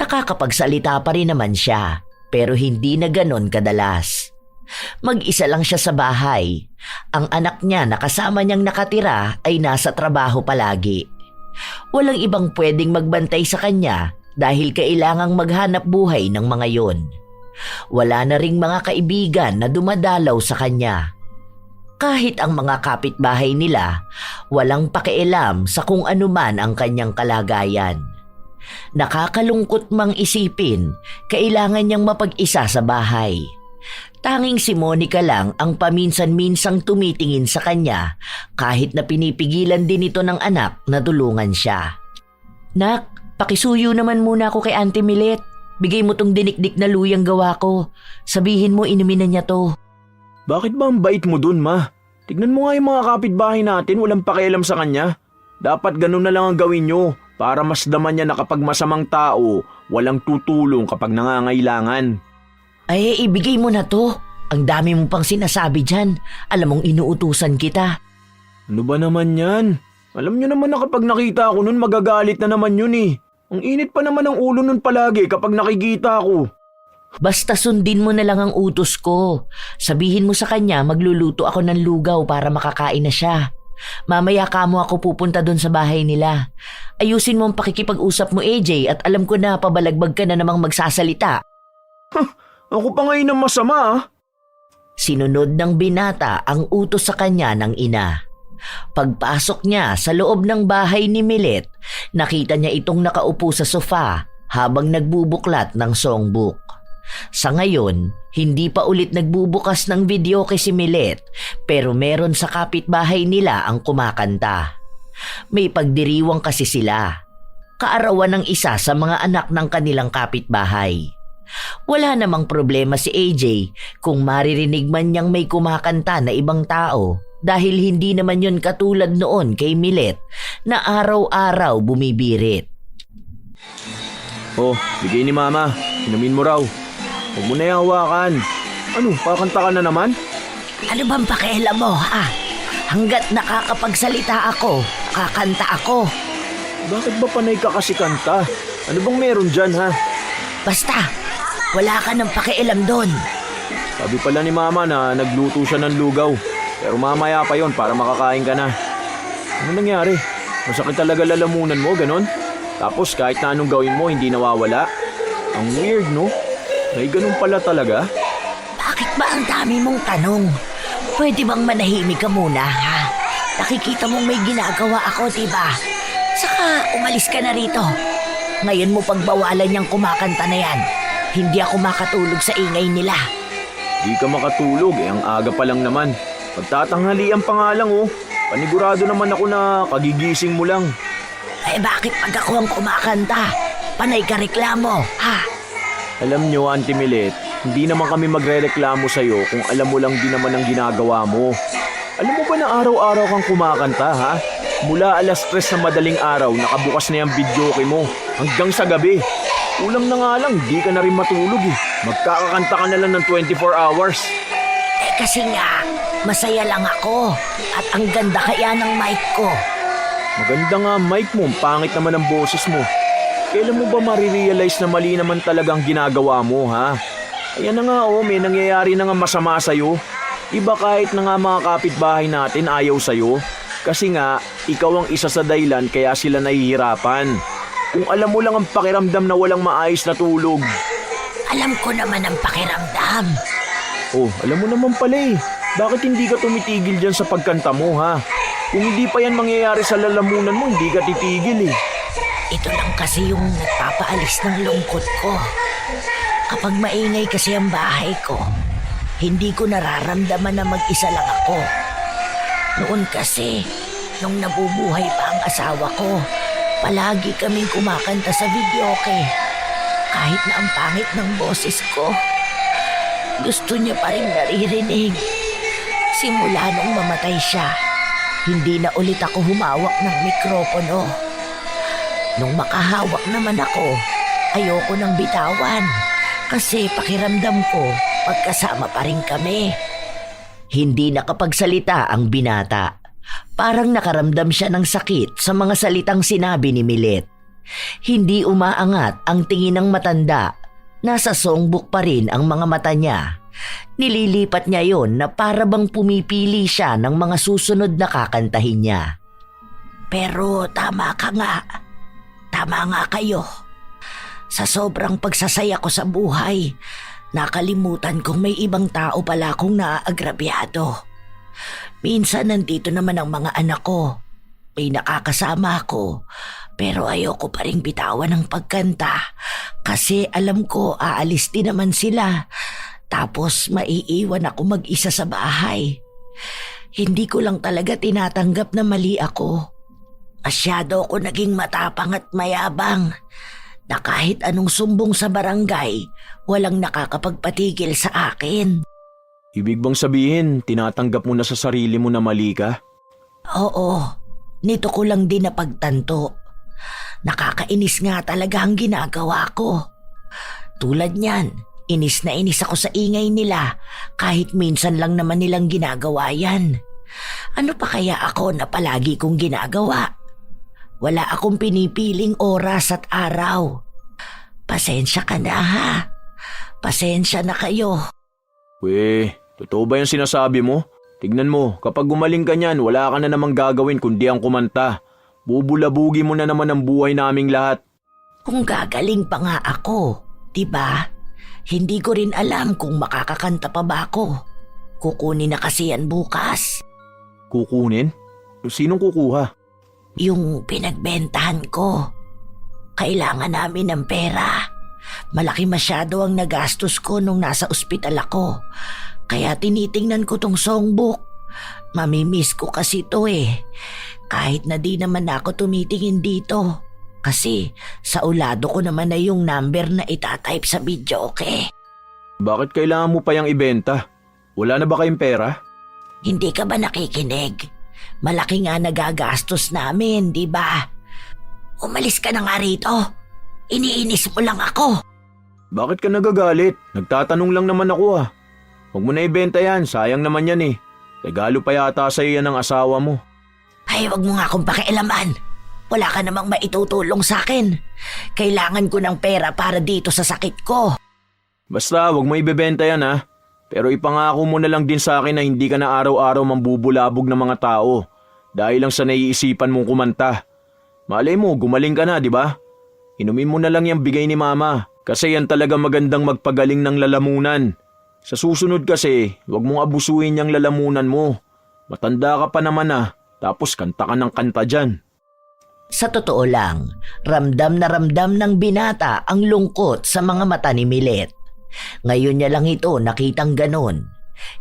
Nakakapagsalita pa rin naman siya, pero hindi na ganon kadalas. Mag-isa lang siya sa bahay. Ang anak niya na kasama niyang nakatira ay nasa trabaho palagi. Walang ibang pwedeng magbantay sa kanya dahil kailangang maghanap buhay ng mga yon. Wala na ring mga kaibigan na dumadalaw sa kanya. Kahit ang mga kapitbahay nila, walang pakialam sa kung anuman ang kanyang kalagayan. Nakakalungkot mang isipin, kailangan niyang mapag-isa sa bahay. Tanging si Monica lang ang paminsan-minsang tumitingin sa kanya kahit na pinipigilan din ito ng anak na tulungan siya. Nak, pakisuyo naman muna ako kay Auntie Milet. Bigay mo tong dinikdik na luyang gawa ko. Sabihin mo inumin na niya to. Bakit ba ang bait mo dun, ma? Tignan mo nga yung mga kapitbahay natin, walang pakialam sa kanya. Dapat ganun na lang ang gawin nyo para masdaman niya na kapag masamang tao, walang tutulong kapag nangangailangan. Ay, ibigay mo na to. Ang dami mo pang sinasabi dyan. Alam mong inuutusan kita. Ano ba naman yan? Alam nyo naman na kapag nakita ko nun, magagalit na naman yun eh. Ang init pa naman ang ulo nun palagi kapag nakikita ko. Basta sundin mo na lang ang utos ko. Sabihin mo sa kanya magluluto ako ng lugaw para makakain na siya. Mamaya kamo ako pupunta doon sa bahay nila. Ayusin mo ang pakikipag-usap mo, AJ, at alam ko na pabalagbag ka na namang magsasalita. Ako pa ngayon ang masama ah. Sinunod ng binata ang utos sa kanya ng ina. Pagpasok niya sa loob ng bahay ni Milet, nakita niya itong nakaupo sa sofa habang nagbubuklat ng songbook. Sa ngayon, hindi pa ulit nagbubukas ng video kay si Milet, pero meron sa kapitbahay nila ang kumakanta. May pagdiriwang kasi sila. Kaarawan ng isa sa mga anak ng kanilang kapitbahay. Wala namang problema si AJ kung maririnig man niyang may kumakanta na ibang tao dahil hindi naman yun katulad noon kay Milet na araw-araw bumibirit. Oh, bigay ni mama. Inumin mo raw. Huwag mo na yung hawakan. Ano, kakanta ka na naman? Ano bang pakialam mo, ha? Hanggat nakakapagsalita ako, kakanta ako. Bakit ba panay ka kasi kanta? Ano bang meron dyan, ha? Basta, wala ka ng pakialam doon. Sabi pala ni mama na nagluto siya ng lugaw. Pero mamaya pa yon para makakain ka na. Ano nangyari? Masakit talaga lalamunan mo, ganon? Tapos kahit na anong gawin mo, hindi nawawala? Ang weird, no? May ganun pala talaga? Bakit ba ang dami mong tanong? Pwede bang manahimik ka muna, ha? Nakikita mong may ginagawa ako, diba? Saka umalis ka na rito. Ngayon mo pagbawalan niyang kumakanta na yan. Hindi ako makatulog sa ingay nila. Di ka makatulog, ang aga pa lang naman. Pagtatanghalian pa nga lang, oh. Panigurado naman ako na kagigising mo lang. Eh bakit pag ako ang kumakanta? Panay ka reklamo, ha? Alam nyo, Auntie Milet, hindi naman kami magre-reklamo sa'yo kung alam mo lang din naman ang ginagawa mo. Alam mo ba na araw-araw kang kumakanta, ha? Mula 3:00 na madaling araw, nakabukas na yung videoke mo hanggang sa gabi. Kulang na nga lang, di ka na rin matulog eh. Magkakakanta ka na lang ng 24 hours. Eh kasi nga, masaya lang ako at ang ganda kaya ng mic ko. Maganda nga mic mo, pangit naman ang boses mo. Kailan mo ba marirealize na mali naman talagang ginagawa mo, ha? Ayan na nga may nangyayari na nga masama sa'yo. Iba kahit na nga mga kapitbahay natin ayaw sa'yo. Kasi nga, ikaw ang isa sa dahilan kaya sila nahihirapan. Kung alam mo lang ang pakiramdam na walang maayos na tulog. Alam ko naman ang pakiramdam. Oh, alam mo naman pala eh. Bakit hindi ka tumitigil dyan sa pagkanta mo, ha? Kung hindi pa yan mangyayari sa lalamunan mo, hindi ka titigil eh. Ito lang kasi yung nagpapaalis ng lungkot ko. Kapag maingay kasi ang bahay ko, hindi ko nararamdaman na mag-isa lang ako. Noon kasi, nung nabubuhay pa ang asawa ko, palagi kaming kumakanta sa videoke. Kahit na ang pangit ng boses ko, gusto niya pa rin naririnig. Simula nung mamatay siya, hindi na ulit ako humawak ng mikropono. Nung makahawak naman ako, ayoko nang bitawan kasi pakiramdam ko pagkasama pa rin kami. Hindi nakapagsalita ang binata. Parang nakaramdam siya ng sakit sa mga salitang sinabi ni Milet. Hindi umaangat ang tingin ng matanda. Nasa songbook pa rin ang mga mata niya. Nililipat niya yon na para bang pumipili siya ng mga susunod na kakantahin niya. Pero tama ka nga. Tama nga kayo. Sa sobrang pagsasaya ko sa buhay, nakalimutan kong may ibang tao pala akong naaagrabyado. Minsan nandito naman ang mga anak ko. May nakakasama ako, pero ayoko pa rin bitawan ng pagkanta kasi alam ko aalis din naman sila. Tapos maiiwan ako mag-isa sa bahay. Hindi ko lang talaga tinatanggap na mali ako. Masyado ako naging matapang at mayabang na kahit anong sumbong sa barangay, walang nakakapagpatigil sa akin. Ibig bang sabihin, tinatanggap mo na sa sarili mo na mali ka? Oo, nito ko lang din napagtanto. Nakakainis nga talaga ang ginagawa ko. Tulad niyan, inis na inis ako sa ingay nila kahit minsan lang naman nilang ginagawa yan. Ano pa kaya ako na palagi kong ginagawa? Wala akong pinipiling oras at araw. Pasensya ka na ha. Pasensya na kayo. Totoo ba yung sinasabi mo? Tignan mo, kapag gumaling ka niyan, wala ka na namang gagawin kundi ang kumanta. Bubulabugi mo na naman ang buhay naming lahat. Kung gagaling pa nga ako, diba? Hindi ko rin alam kung makakakanta pa ba ako. Kukunin na kasi yan bukas. Kukunin? Sinong kukuha? Yung pinagbentahan ko. Kailangan namin ng pera. Malaki masyado ang nagastos ko nung nasa ospital ako. Kaya tinitingnan ko tong songbook. Mamimiss ko kasi to eh. Kahit na di naman ako tumitingin dito. Kasi sa ulado ko naman na yung number na itatype sa video, okay? Bakit kailangan mo pa yung ibenta? Wala na ba kayong pera? Hindi ka ba nakikinig? Malaki nga nagagastos namin, di ba? Umalis ka na nga rito. Iniinis mo lang ako. Bakit ka nagagalit? Nagtatanong lang naman ako ah. Huwag mo na ibenta yan, sayang naman yan eh. Regalo pa yata sa'yo yan ng asawa mo. Ay, wag mo nga akong pakialaman. Wala ka namang maitutulong sa akin. Kailangan ko ng pera para dito sa sakit ko. Basta, huwag mo ibebenta yan ha. Pero ipangako mo na lang din sa akin na hindi ka na araw-araw mambubulabog ng mga tao. Dahil lang sa naiisipan mong kumanta. Malay mo, gumaling ka na, di ba? Inumin mo na lang yung bigay ni mama. Kasi yan talaga magandang magpagaling ng lalamunan. Sa susunod kasi, huwag mong abusuin yung lalamunan mo. Matanda ka pa naman ah, tapos kanta ka ng kanta dyan. Sa totoo lang, ramdam na ramdam ng binata ang lungkot sa mga mata ni Milet. Ngayon niya lang ito nakitang ganon.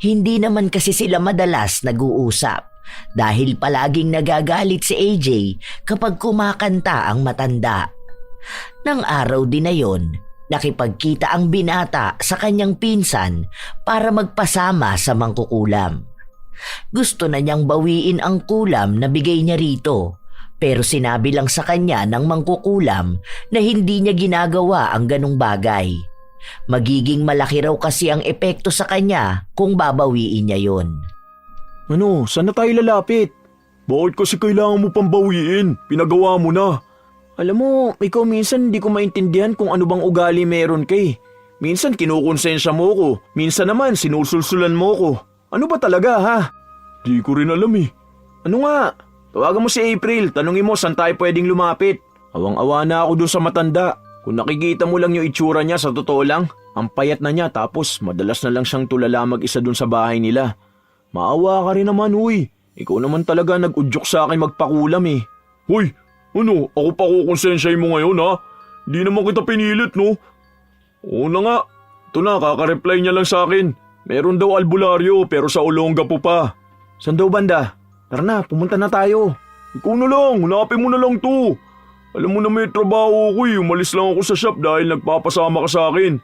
Hindi naman kasi sila madalas nag-uusap dahil palaging nagagalit si AJ kapag kumakanta ang matanda. Nang araw din na yon, nakipagkita ang binata sa kanyang pinsan para magpasama sa mangkukulam. Gusto na niyang bawiin ang kulam na bigay niya rito, pero sinabi lang sa kanya ng mangkukulam na hindi niya ginagawa ang ganong bagay. Magiging malaki raw kasi ang epekto sa kanya kung babawiin niya yon. Ano, saan na tayo lalapit? Bakit kasi kailangan mo pang bawiin? Pinagawa mo na. Alam mo, ikaw minsan hindi ko maintindihan kung ano bang ugali meron kay. Minsan kinukonsensya mo ko, minsan naman sinusulsulan mo ko. Ano ba talaga ha? Di ko rin alam eh. Ano nga? Tawagan mo si April, tanungin mo saan tayo pwedeng lumapit. Awang-awa na ako dun sa matanda. Kung nakikita mo lang yung itsura niya, sa totoo lang, ang payat na niya tapos madalas na lang siyang tulala mag-isa dun sa bahay nila. Maawa ka rin naman, huy. Ikaw naman talaga nag-udyok sa akin magpakulam eh. Huy, ano? Ako pa kukonsensyahin mo ngayon ha? Di naman kita pinilit no? Oo na nga. Ito na, kaka-reply niya lang sa akin. Meron daw albularyo pero sa Olongapo pa. Saan daw banda? Tara na, pumunta na tayo. Ikaw na lang, hanapin mo na lang to. Alam mo na may trabaho ko eh, umalis lang ako sa shop dahil nagpapasama ka sa akin.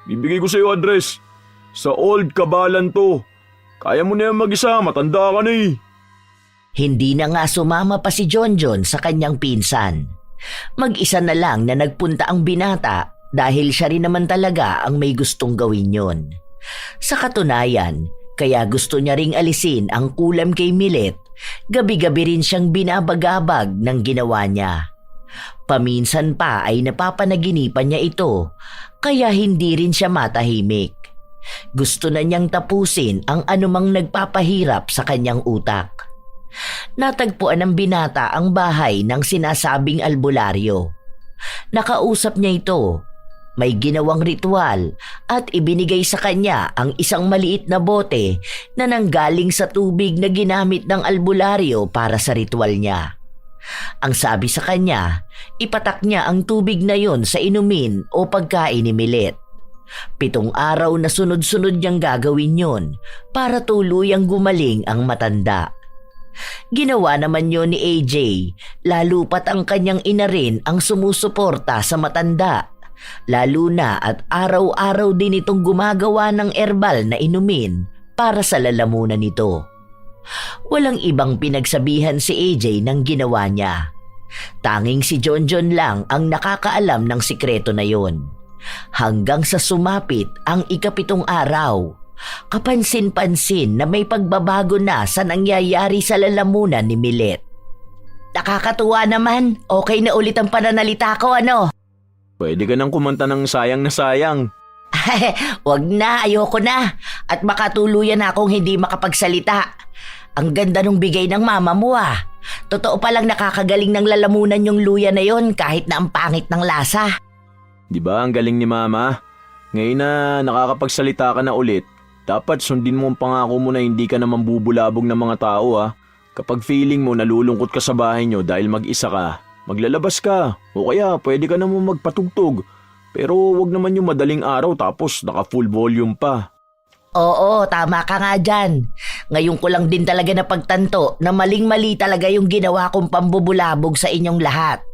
Bibigay ko sa iyo address. Sa Old Cabalan to. Kaya mo na yan mag-isa, matanda ka na eh. Hindi na nga sumama pa si Jonjon sa kanyang pinsan. Mag-isa na lang na nagpunta ang binata dahil siya rin naman talaga ang may gustong gawin yon. Sa katunayan, kaya gusto niya ring alisin ang kulam kay Milet gabi-gabi rin siyang binabagabag ng ginawa niya. Paminsan pa ay napapanaginipan niya ito, kaya hindi rin siya matahimik. Gusto na niyang tapusin ang anumang nagpapahirap sa kanyang utak. Natagpuan ng binata ang bahay ng sinasabing albularyo. Nakausap niya ito. May ginawang ritual at ibinigay sa kanya ang isang maliit na bote na nanggaling sa tubig na ginamit ng albularyo para sa ritual niya. Ang sabi sa kanya, ipatak niya ang tubig na yon sa inumin o pagkain ni Milet. 7 araw na sunod-sunod niyang gagawin yon para tuluyang gumaling ang matanda. Ginawa naman yon ni AJ, lalo pat ang kanyang ina rin ang sumusuporta sa matanda. Lalo na at araw-araw din itong gumagawa ng herbal na inumin para sa lalamunan nito. Walang ibang pinagsabihan si AJ ng ginawa niya. Tanging si Jonjon lang ang nakakaalam ng sikreto na yon. Hanggang sa sumapit ang 7 araw, kapansin-pansin na may pagbabago na sa nangyayari sa lalamunan ni Milet. Nakakatuwa naman, okay na ulit ang pananalita ko ano? Pwede ka nang kumanta ng sayang na sayang. Wag na, ayoko na. At baka tuluyan na akong hindi makapagsalita. Ang ganda nung bigay ng mama mo ah. Totoo palang nakakagaling ng lalamunan yung luya na yon kahit na ang pangit ng lasa. Di ba ang galing ni mama? Ngayon na nakakapagsalita ka na ulit, dapat sundin mo ang pangako mo na hindi ka naman bubulabog ng mga tao ah. Kapag feeling mo nalulungkot ka sa bahay nyo dahil mag-isa ka, maglalabas ka o kaya pwede ka naman magpatugtog. Pero wag naman yung madaling araw tapos naka full volume pa. Oo, tama ka nga dyan. Ngayon ko lang din talaga napagtanto na maling-mali talaga yung ginawa kong pambubulabog sa inyong lahat.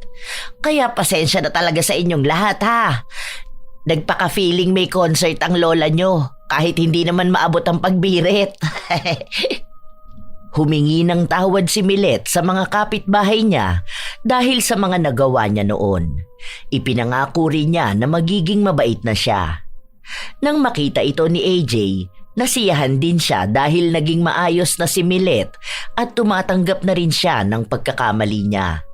Kaya pasensya na talaga sa inyong lahat ha. Nagpaka-feeling may concert ang lola nyo kahit hindi naman maabot ang pagbirit. Humingi ng tawad si Milet sa mga kapitbahay niya dahil sa mga nagawa niya noon. Ipinangako rin niya na magiging mabait na siya. Nang makita ito ni AJ, nasiyahan din siya dahil naging maayos na si Milet at tumatanggap na rin siya ng pagkakamali niya.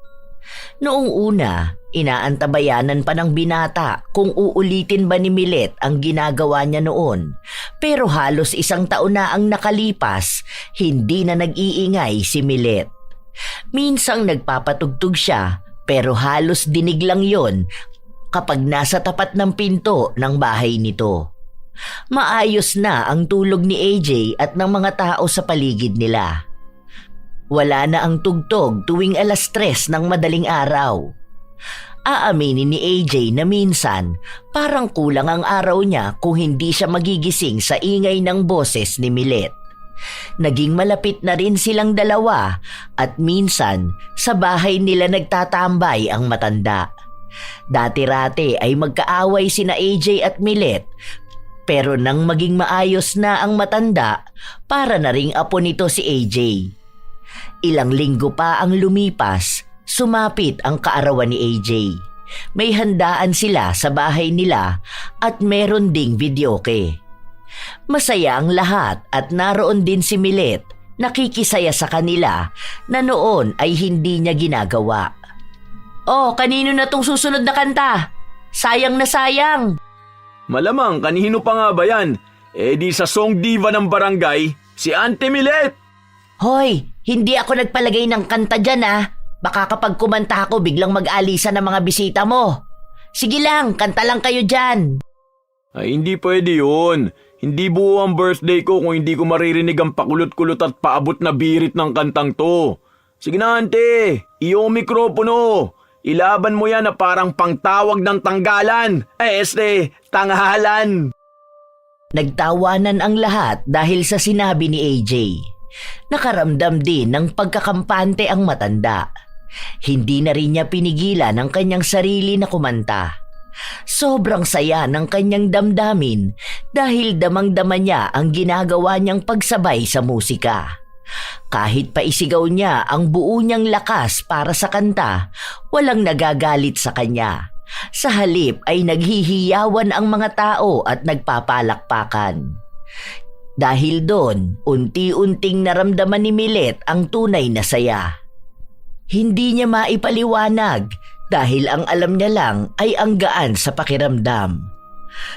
Noong una, inaantabayanan pa ng binata kung uulitin ba ni Milet ang ginagawa niya noon. Pero halos 1 taon na ang nakalipas, hindi na nag-iingay si Milet. Minsang nagpapatugtog siya pero halos dinig lang yon kapag nasa tapat ng pinto ng bahay nito. Maayos na ang tulog ni AJ at ng mga tao sa paligid nila. Wala na ang tugtog tuwing 3:00 ng madaling araw. Aaminin ni AJ na minsan parang kulang ang araw niya kung hindi siya magigising sa ingay ng boses ni Milet. Naging malapit na rin silang dalawa at minsan sa bahay nila nagtatambay ang matanda. Dati-rate ay magkaaway sina AJ at Milet pero nang maging maayos na ang matanda, para na ring apo nito si AJ. Ilang linggo pa ang lumipas, sumapit ang kaarawan ni AJ. May handaan sila sa bahay nila at meron ding videoke. Masaya ang lahat at naroon din si Milet, nakikisaya sa kanila na noon ay hindi niya ginagawa. Oh, kanino na tong susunod na kanta? Sayang na sayang. Malamang kanino pa nga ba yan? Eh di sa song diva ng barangay, si Auntie Milet. Hoy, hindi ako nagpalagay ng kanta dyan ah. Baka kapag kumanta ako biglang mag-alisa ng mga bisita mo. Sige lang, kanta lang kayo dyan. Ay hindi pwede yun. Hindi buo ang birthday ko kung hindi ko maririnig ang pakulot-kulot at paabot na birit ng kantang to. Sige na ante, iyong mikropono. Ilaban mo yan na parang pangtawag ng tanggalan. Tanghalan. Nagtawanan ang lahat dahil sa sinabi ni AJ. Nakaramdam din ng pagkakampante ang matanda. Hindi na rin niya pinigilan ang kanyang sarili na kumanta. Sobrang saya ng kanyang damdamin dahil damang-dama niya ang ginagawa niyang pagsabay sa musika. Kahit pa isigaw niya ang buo niyang lakas para sa kanta, walang nagagalit sa kanya. Sa halip ay naghihiyawan ang mga tao at nagpapalakpakan. Dahil doon, unti-unting naramdaman ni Milet ang tunay na saya. Hindi niya maipaliwanag dahil ang alam niya lang ay ang gaan sa pakiramdam.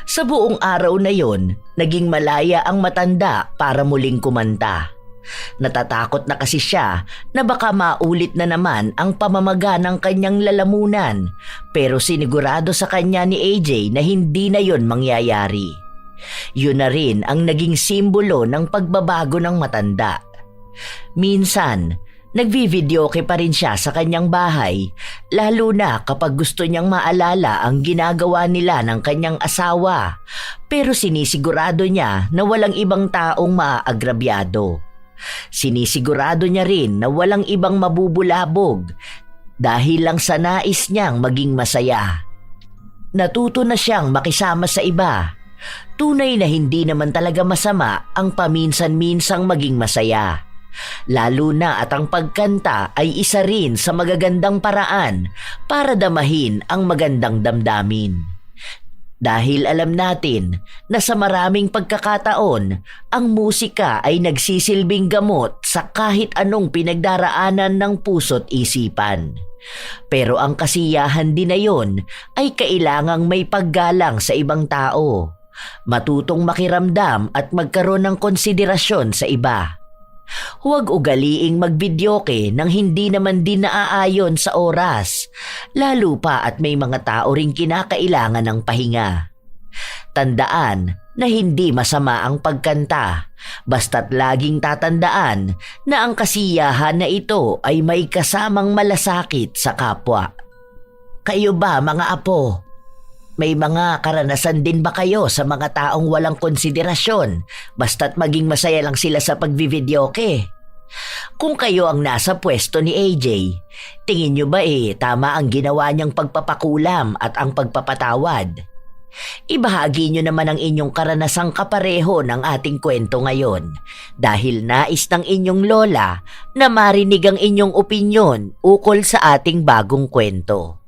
Sa buong araw na yon, naging malaya ang matanda para muling kumanta. Natatakot na kasi siya na baka maulit na naman ang pamamaga ng kanyang lalamunan, pero sinigurado sa kanya ni AJ na hindi na yon mangyayari. Yun na rin ang naging simbolo ng pagbabago ng matanda. Minsan, nagvi-videoke pa rin siya sa kanyang bahay, lalo na kapag gusto niyang maalala ang ginagawa nila ng kanyang asawa, pero sinisigurado niya na walang ibang taong maaagrabyado. Sinisigurado niya rin na walang ibang mabubulabog dahil lang sa nais niyang maging masaya. Natuto na siyang makisama sa iba. Tunay na hindi naman talaga masama ang paminsan-minsang maging masaya. Lalo na at ang pagkanta ay isa rin sa magagandang paraan para damahin ang magandang damdamin. Dahil alam natin na sa maraming pagkakataon, ang musika ay nagsisilbing gamot sa kahit anong pinagdaraanan ng puso't isipan. Pero ang kasiyahan din na yon ay kailangang may paggalang sa ibang tao. Matutong makiramdam at magkaroon ng konsiderasyon sa iba. Huwag ugaliing magvideoke nang hindi naman din naaayon sa oras, lalo pa at may mga tao ring kinakailangan ng pahinga. Tandaan na hindi masama ang pagkanta, basta't laging tatandaan na ang kasiyahan na ito ay may kasamang malasakit sa kapwa. Kayo ba mga apo? May mga karanasan din ba kayo sa mga taong walang konsiderasyon basta't maging masaya lang sila sa pagvivideoke? Kung kayo ang nasa pwesto ni AJ, tingin nyo ba tama ang ginawa niyang pagpapakulam at ang pagpapatawad? Ibahagi nyo naman ang inyong karanasang kapareho ng ating kwento ngayon dahil nais ng inyong lola na marinig ang inyong opinyon ukol sa ating bagong kwento.